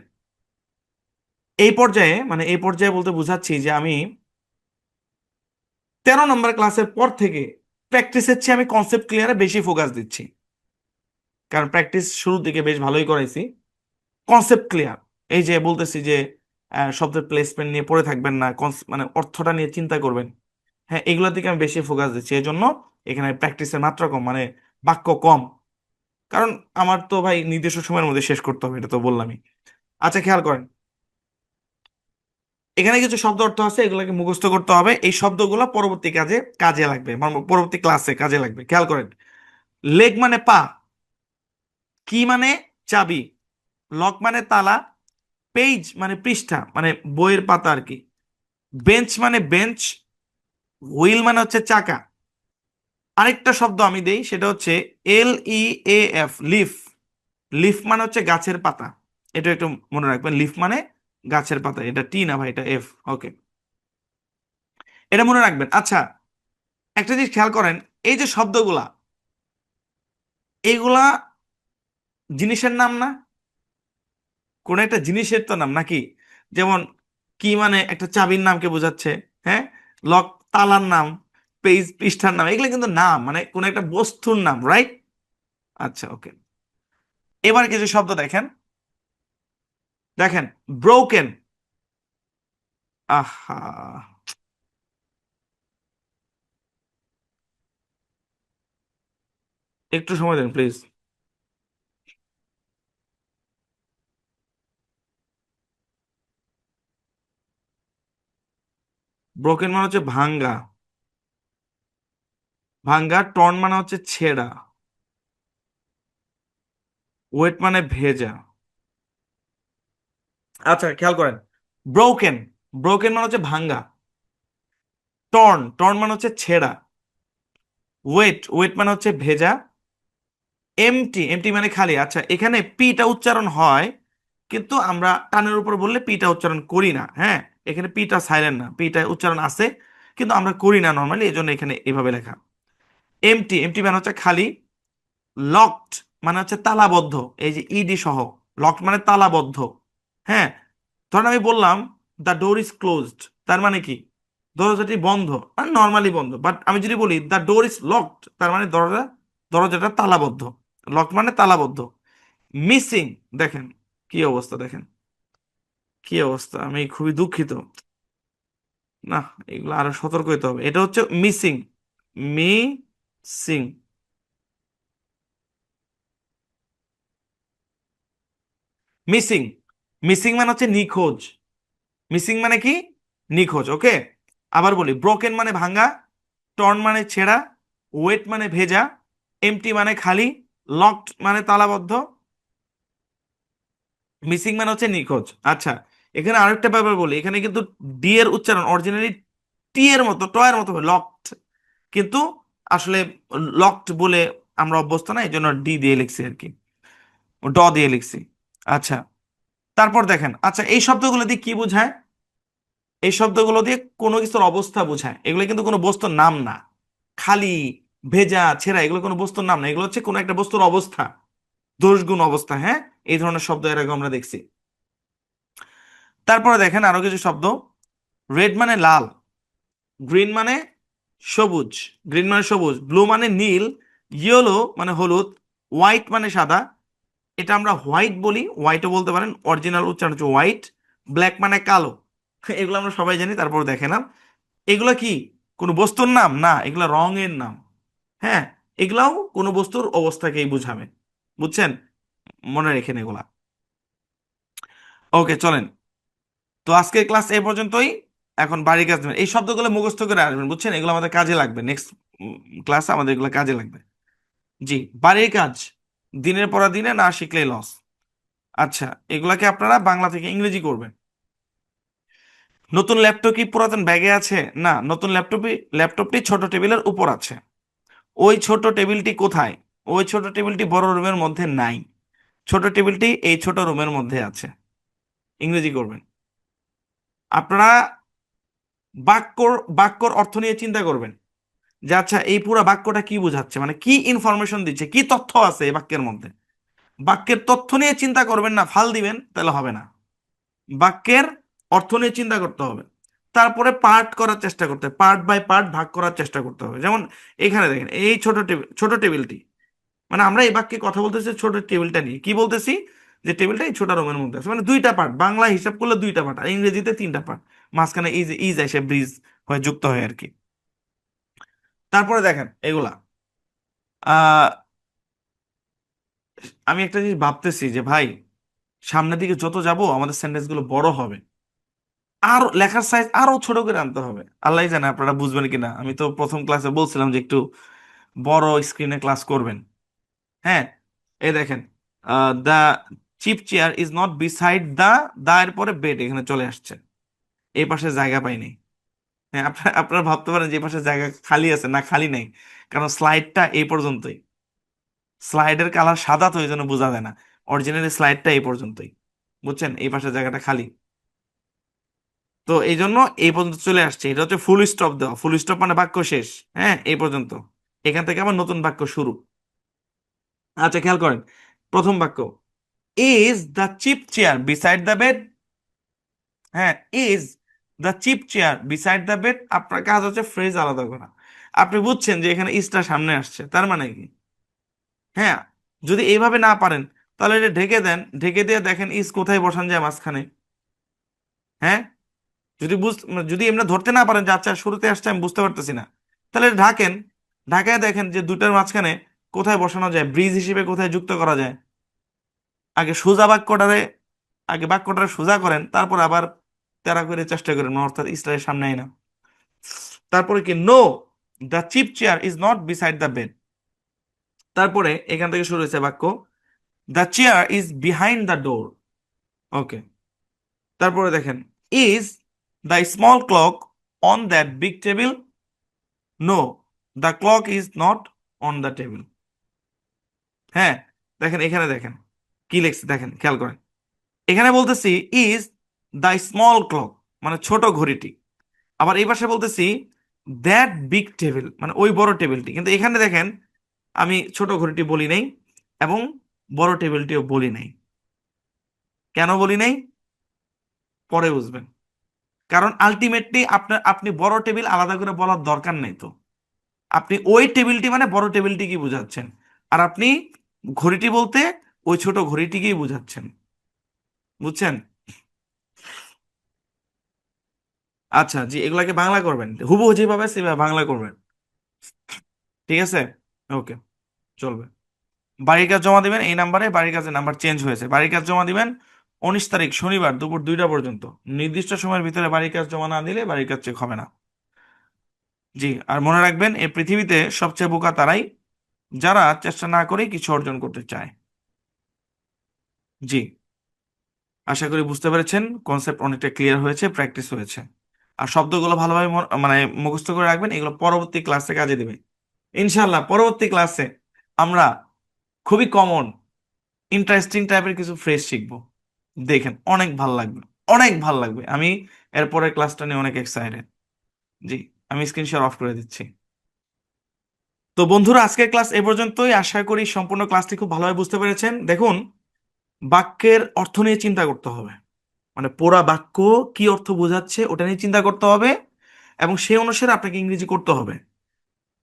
এই পর্যায়ে বলতে বোঝাচ্ছি যে আমি 13 নম্বর ক্লাসের পর থেকে প্র্যাকটিসের চেয়ে আমি কনসেপ্ট ক্লিয়ারে বেশি ফোকাস দিচ্ছি। কারণ প্র্যাকটিস শুরু থেকে বেশ ভালোই করাইছি, কনসেপ্ট ক্লিয়ার। এই যে বলতেছি যে শব্দের প্লেসমেন্ট নিয়ে পড়ে থাকবেন না, মানে অর্থটা নিয়ে চিন্তা করবেন। হ্যাঁ, এগুলোর দিকে আমি বেশি ফোকাস দিচ্ছি, এই জন্য এখানে প্র্যাকটিসের মাত্রা কম, মানে বাক্য কম। কারণ আমার তো ভাই নির্দিষ্ট সময়ের মধ্যে শেষ করতে হবে, এটা তো বললামই। আচ্ছা, খেয়াল করেন, এখানে কিছু শব্দ অর্থ আছে, এগুলোকে মুখস্থ করতে হবে। এই শব্দগুলো পরবর্তী কাজে কাজে লাগবে, মানে পরবর্তী ক্লাসে কাজে লাগবে। খেয়াল করেন, লেগ মানে পা, কি মানে চাবি, লক মানে তালা, পেজ মানে পৃষ্ঠা, মানে বইয়ের পাতা আর কি, বেঞ্চ মানে বেঞ্চ, হুইল মানে হচ্ছে চাকা। আরেকটা শব্দ আমি দেই, সেটা হচ্ছে LEAF, লিফ। লিফ মানে হচ্ছে গাছের পাতা, এটা একটু মনে রাখবেন, লিফ মানে গাছের পাতা, এটা টি না ভাই, এটা এফ। ওকে, এটা মনে রাখবেন। আচ্ছা, একটা জিনিস খেয়াল করেন, এই যে শব্দগুলা, এইগুলা জিনিসের নাম না? কোন একটা জিনিসের তো নাম নাকি? যেমন কি মানে একটা চাবির নামকে বোঝাচ্ছে, হ্যাঁ, লক তালার নাম, পেজ পৃষ্ঠার নাম, এগুলো কিন্তু নাম, মানে কোন একটা বস্তুর নাম, রাইট? আচ্ছা, ওকে। এবার কিছু শব্দ দেখেন, দেখেন, ব্রোকেন। আহা, একটু সময় দেন প্লিজ। ব্রোকেন মানে হচ্ছে ভাঙ্গা, ভাঙ্গা। টর্ন মানে হচ্ছে ছেঁড়া, ওয়েট মানে ভেজা। আচ্ছা, খেয়াল করেন, ব্রোকেন, ব্রোকেন মানে হচ্ছে ভাঙ্গা। টর্ন, টর্ন মানে হচ্ছে ছেঁড়া। ওয়েট, ওয়েট মানে হচ্ছে ভেজা। এমটি, এমটি মানে খালি। আচ্ছা, এখানে পিটা উচ্চারণ হয়, কিন্তু আমরা টানের উপর বললে পিটা উচ্চারণ করি না। হ্যাঁ, এখানে পিটা সাইলেন্ট না, পিটা উচ্চারণ আছে, কিন্তু আমরা করি না নর্মালি, এই জন্য এখানে এভাবে লেখা। এমটি, এমটি মানে হচ্ছে খালি। লকড মানে হচ্ছে তালাবদ্ধ, এই যে ইডি সহ, লকড মানে তালাবদ্ধ। হ্যাঁ, ধরেন আমি বললাম দ্য ডোর ইজ ক্লোজড, তার মানে কি? দরজাটি বন্ধ, মানে নর্মালি বন্ধ। বাট আমি যদি বলি দ্য ডোর ইজ লকড, তার মানে দরজাটা তালাবদ্ধ। লক মানে তালাবদ্ধ। মিসিং, দেখেন কি অবস্থা, দেখেন কি অবস্থা, আমি খুবই দুঃখিত। না, এগুলো আরো সতর্ক হতে হবে। এটা হচ্ছে মিসিং, মিসিং, মিসিং। মিসিং মানে হচ্ছে নিখোঁজ। মিসিং মানে কি? নিখোঁজ। ওকে, আবার বলি, ব্রোকেন মানে ভাঙ্গা, টর্ন মানে ছেঁড়া, ওয়েট মানে ভেজা, এমটি মানে খালি, লকড মানে তালাবদ্ধ, মিসিং মানে হচ্ছে নিখোঁজ। আচ্ছা, এখানে আরেকটা ব্যাপার বলি, এখানে কিন্তু ডি এর উচ্চারণ অরিজিনালি টি এর মতো, ট এর মতো লকড, কিন্তু আসলে লকড বলে আমরা অভ্যস্ত না, এই জন্য ডি দিয়ে লিখছি আর কি। ড দিয়ে লিখছি। আচ্ছা, তারপর দেখেন, আচ্ছা এই শব্দগুলো দিয়ে কি বোঝায়? এই শব্দগুলো দিয়ে কোনো কিছুর অবস্থা বোঝায়। এগুলো কিন্তু কোনো বস্তুর নাম না। খালি, ভেজা, ছেঁড়া, এগুলো কোনো বস্তুর নাম না, এগুলো হচ্ছে কোনো একটা বস্তুর অবস্থা, দোষ গুণ অবস্থা। হ্যাঁ, এই ধরনের শব্দ এর আগে আমরা দেখছি। তারপরে দেখেন আরো কিছু শব্দ। রেড মানে লাল, গ্রিন মানে সবুজ, গ্রিন মানে সবুজ, ব্লু মানে নীল, ইয়েলো মানে হলুদ, হোয়াইট মানে সাদা, এটা আমরা হোয়াইট বলি, হোয়াইটও বলতে পারেন, অরিজিনাল উচ্চারণ হচ্ছে হোয়াইট। ব্ল্যাক মানে কালো। এগুলো আমরা সবাই জানি। তারপর দেখে নাম, এগুলা কি কোনো বস্তুর নাম না, এগুলা রঙের নাম। হ্যাঁ, এগুলাও কোনো বস্তুর অবস্থাকেই বুঝাবে। বুঝছেন? মনে রেখেন এগুলা। ওকে, চলেন। তো আজকের ক্লাস এই পর্যন্তই। এখন বাড়ির কাজ নেবেন, এই শব্দগুলো মুখস্থ করে আসবেন, বুঝছেন? এগুলো আমাদের কাজে লাগবে, নেক্সট ক্লাসে আমাদের এগুলো কাজে লাগবে। জি, বাড়ির কাজ দিনের পর দিনে না শিখলেই লস। আচ্ছা, এগুলাকে আপনারা বাংলা থেকে ইংরেজি করবেন। নতুন ল্যাপটপ কি পুরাতন ব্যাগে আছে? না, নতুন ল্যাপটপটি ছোট টেবিলের উপর আছে। ওই ছোট টেবিলটি কোথায়? ওই ছোট টেবিলটি বড় রুমের মধ্যে নাই। ছোট টেবিলটি এই ছোট রুমের মধ্যে আছে। ইংরেজি করবেন। আপনারা বাক্যর বাক্যর অর্থ নিয়ে চিন্তা করবেন যে আচ্ছা এই পুরো বাক্যটা কি বোঝাচ্ছে, মানে কি ইনফরমেশন দিচ্ছে, কি তথ্য আছে এই বাক্যের মধ্যে। বাক্যের তথ্য নিয়ে চিন্তা করবেন না, ফাল দিবেন তাহলে হবে না। বাক্যের অর্থ নিয়ে চিন্তা করতে হবে। তারপরে পার্ট করার চেষ্টা করতে হবে, পার্ট বাই পার্ট ভাগ করার চেষ্টা করতে হবে। যেমন এখানে দেখেন, এই ছোট টেবিলটি, মানে আমরা এই বাক্যে কথা বলতেছি ছোট টেবিলটা নিয়ে। কি বলতেছি? যে টেবিলটা এই ছোট রুমের মধ্যে আছে, মানে দুইটা পার্ট, বাংলা হিসাব করলে দুইটা পার্ট, আর ইংরেজিতে তিনটা পার্ট। মাঝখানে ইজ ইজ এসে ব্রিজ হয়ে যুক্ত হয় আর কি। তারপরে দেখেন এগুলা, আহ আমি একটা জিনিস ভাবতেছি যে ভাই, সামনের দিকে যত যাব আমাদের সেন্টেন্স গুলো বড় হবে, আর লেখার সাইজ আরো ছোট করে আনতে হবে। আল্লাহ জানে আপনারা বুঝবেন কিনা। আমি তো প্রথম ক্লাসে বলছিলাম যে একটু বড় স্ক্রিনে ক্লাস করবেন। হ্যাঁ, এই দেখেন, the cheap chair is not beside the এর পরে বেড এখানে চলে আসছে। এই পাশে জায়গা পাইনি। হ্যাঁ, আপনারা ভাবতে পারেন যে এই পাশে জায়গা খালি আছে, না খালি নেই, কারণ স্লাইডটা এই পর্যন্তই। স্লাইডের কালার সাদা তো এই জন্য বোঝা যায় না। অরিজিনালি স্লাইডটা এই পর্যন্তই, বুঝছেন? এই পাশে জায়গাটা খালি। তো এই জন্য এই পর্যন্ত চলে আসছে। এটা হচ্ছে ফুল স্টপ দেওয়া। ফুল স্টপ মানে বাক্য শেষ। হ্যাঁ, এই পর্যন্ত। এখান থেকে আবার নতুন বাক্য শুরু। আচ্ছা, খেয়াল করেন প্রথম বাক্য, is the cheap chair beside the bed. হ্যাঁ, is the cheap chair beside the bed. আপনার কাজ হচ্ছে ফ্রেজ আলাদা করা। আপনি বুঝছেন যে এখানে ইজটা সামনে আসছে, তার মানে কি? হ্যাঁ, যদি এইভাবে না পারেন তাহলে এটা ঢেকে দেন, ঢেকে দিয়ে দেখেন ইজ কোথায় বসান যায় মাঝখানে। হ্যাঁ, যদি এমনি ধরতে না পারেন যে আচ্ছা শুরুতে আসছে আমি বুঝতে পারতেছি না, তাহলে এটা ঢাকেন। ঢাকায় দেখেন যে দুটার মাঝখানে কোথায় বসানো যায়, ব্রিজ হিসেবে কোথায় যুক্ত করা যায়। আগে সোজা বাক্যটারে, আগে বাক্যটারে সোজা করেন, তারপর আবার তেরা করে চেষ্টা করেন, অর্থাৎ ইসরায়েলের সামনে আয় না। তারপরে কি, no, the cheap chair is not beside the bed. তারপরে এখান থেকে শুরু হয়েছে বাক্য, the chair is behind the door. Okay, তারপরে দেখেন, is the small clock on that big table? No, the clock is not on the table. হ্যাঁ, দেখেন এখানে দেখেন কি লিখছে, দেখেন খেয়াল করেন। এখানে বলতেছি ইজ দ্য স্মল ক্লক, মানে ছোট ঘড়িটি। আবার এই পাশে বলতেছি দ্যাট বিগ টেবিল, মানে ওই বড় টেবিলটি। কিন্তু এখানে দেখেন আমি ছোট ঘড়িটি বলি নাই এবং বড় টেবিলটিও বলি নাই। কেন বলি নাই? পরে বুঝবেন। কারণ আলটিমেটলি আপনি বড় টেবিল আলাদা করে বলার দরকার নেই তো। আপনি ওই টেবিলটি মানে বড় টেবিলটি কি বুঝাচ্ছেন, আর আপনি ঘড়িটি বলতে ওই ছোট ঘড়িটিকেই বুঝাচ্ছেন। বুঝছেন? আচ্ছা জি, এগুলাকে বাংলা করবেন, হুবহু যেভাবে সেভাবে বাংলা করবেন। ঠিক আছে? ওকে, চলবে। বাড়ির কাজ জমা দিবেন এই নাম্বারে। বাড়ির কাজের নাম্বার চেঞ্জ হয়েছে। বাড়ির কাজ জমা দিবেন 19 তারিখ শনিবার দুপুর 2টা পর্যন্ত। নির্দিষ্ট সময়ের ভিতরে বাড়ির কাজ জমা না দিলে বাড়ির কাজ চেক হবে না। জি, আর মনে রাখবেন এই পৃথিবীতে সবচেয়ে বোকা তারাই যারা চেষ্টা না করে কিছু অর্জন করতে চায়। জি, আশা করি বুঝতে পেরেছেন, কনসেপ্ট অনেকটা ক্লিয়ার হয়েছে, প্র্যাকটিস হয়েছে। আর শব্দগুলো ভালোভাবে মানে মুখস্থ করে রাখবেন, এগুলো পরবর্তী ক্লাসে কাজে দিবে ইনশাল্লাহ। পরবর্তী ক্লাসে আমরা খুবই কমন ইন্টারেস্টিং টাইপের কিছু ফ্রেজ শিখবো। দেখেন অনেক ভাল লাগবে, অনেক ভাল লাগবে। আমি এরপরের ক্লাসটা নিয়ে অনেক এক্সাইটেড। জি, আমি স্ক্রিন শেয়ার অফ করে দিচ্ছি। তো বন্ধুরা, আজকের ক্লাস এ পর্যন্তই। আশা করি সম্পূর্ণ ক্লাসটি খুব ভালোভাবে বুঝতে পেরেছেন। দেখুন, বাক্যের অর্থ নিয়ে চিন্তা করতে হবে, মানে পুরা বাক্য কি অর্থ বোঝাচ্ছে ওটা নিয়ে চিন্তা করতে হবে, এবং সেই অনুসারে আপনাকে ইংরেজি করতে হবে।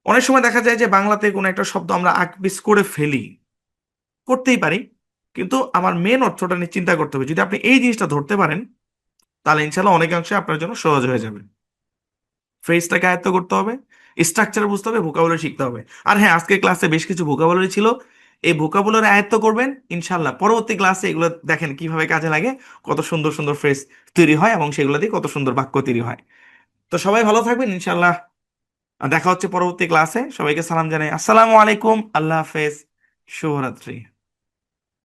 অনেক সময় দেখা যায় যে বাংলাতে কোনো একটা শব্দ আমরা আকপিস করে ফেলি, করতেই পারি, কিন্তু আমার মেন অর্থটা নিয়ে চিন্তা করতে হবে। যদি আপনি এই জিনিসটা ধরতে পারেন, তাহলে ইনশাল্লাহ অনেকাংশে আপনার জন্য সহজ হয়ে যাবে। ফ্রেজটাকে আয়ত্ত করতে হবে, স্ট্রাকচার বুঝতে হবে, ভোকাবুলারি শিখতে হবে। আর হ্যাঁ, আজকের ক্লাসে বেশ কিছু ভোকাবুলারি ছিল, এই ভোকাবুলারি আয়ত্ত করবেন ইনশাল্লাহ। পরবর্তী ক্লাসে এগুলো দেখেন কিভাবে কাজে লাগে, কত সুন্দর সুন্দর ফ্রেজ তৈরি হয় এবং সেগুলো দিয়ে কত সুন্দর বাক্য তৈরি হয়। তো সবাই ভালো থাকবেন ইনশাল্লাহ। দেখা হচ্ছে পরবর্তী ক্লাসে। সবাইকে সালাম জানাই, আসসালামু আলাইকুম, আল্লাহ হাফেজ, শুভরাত্রি।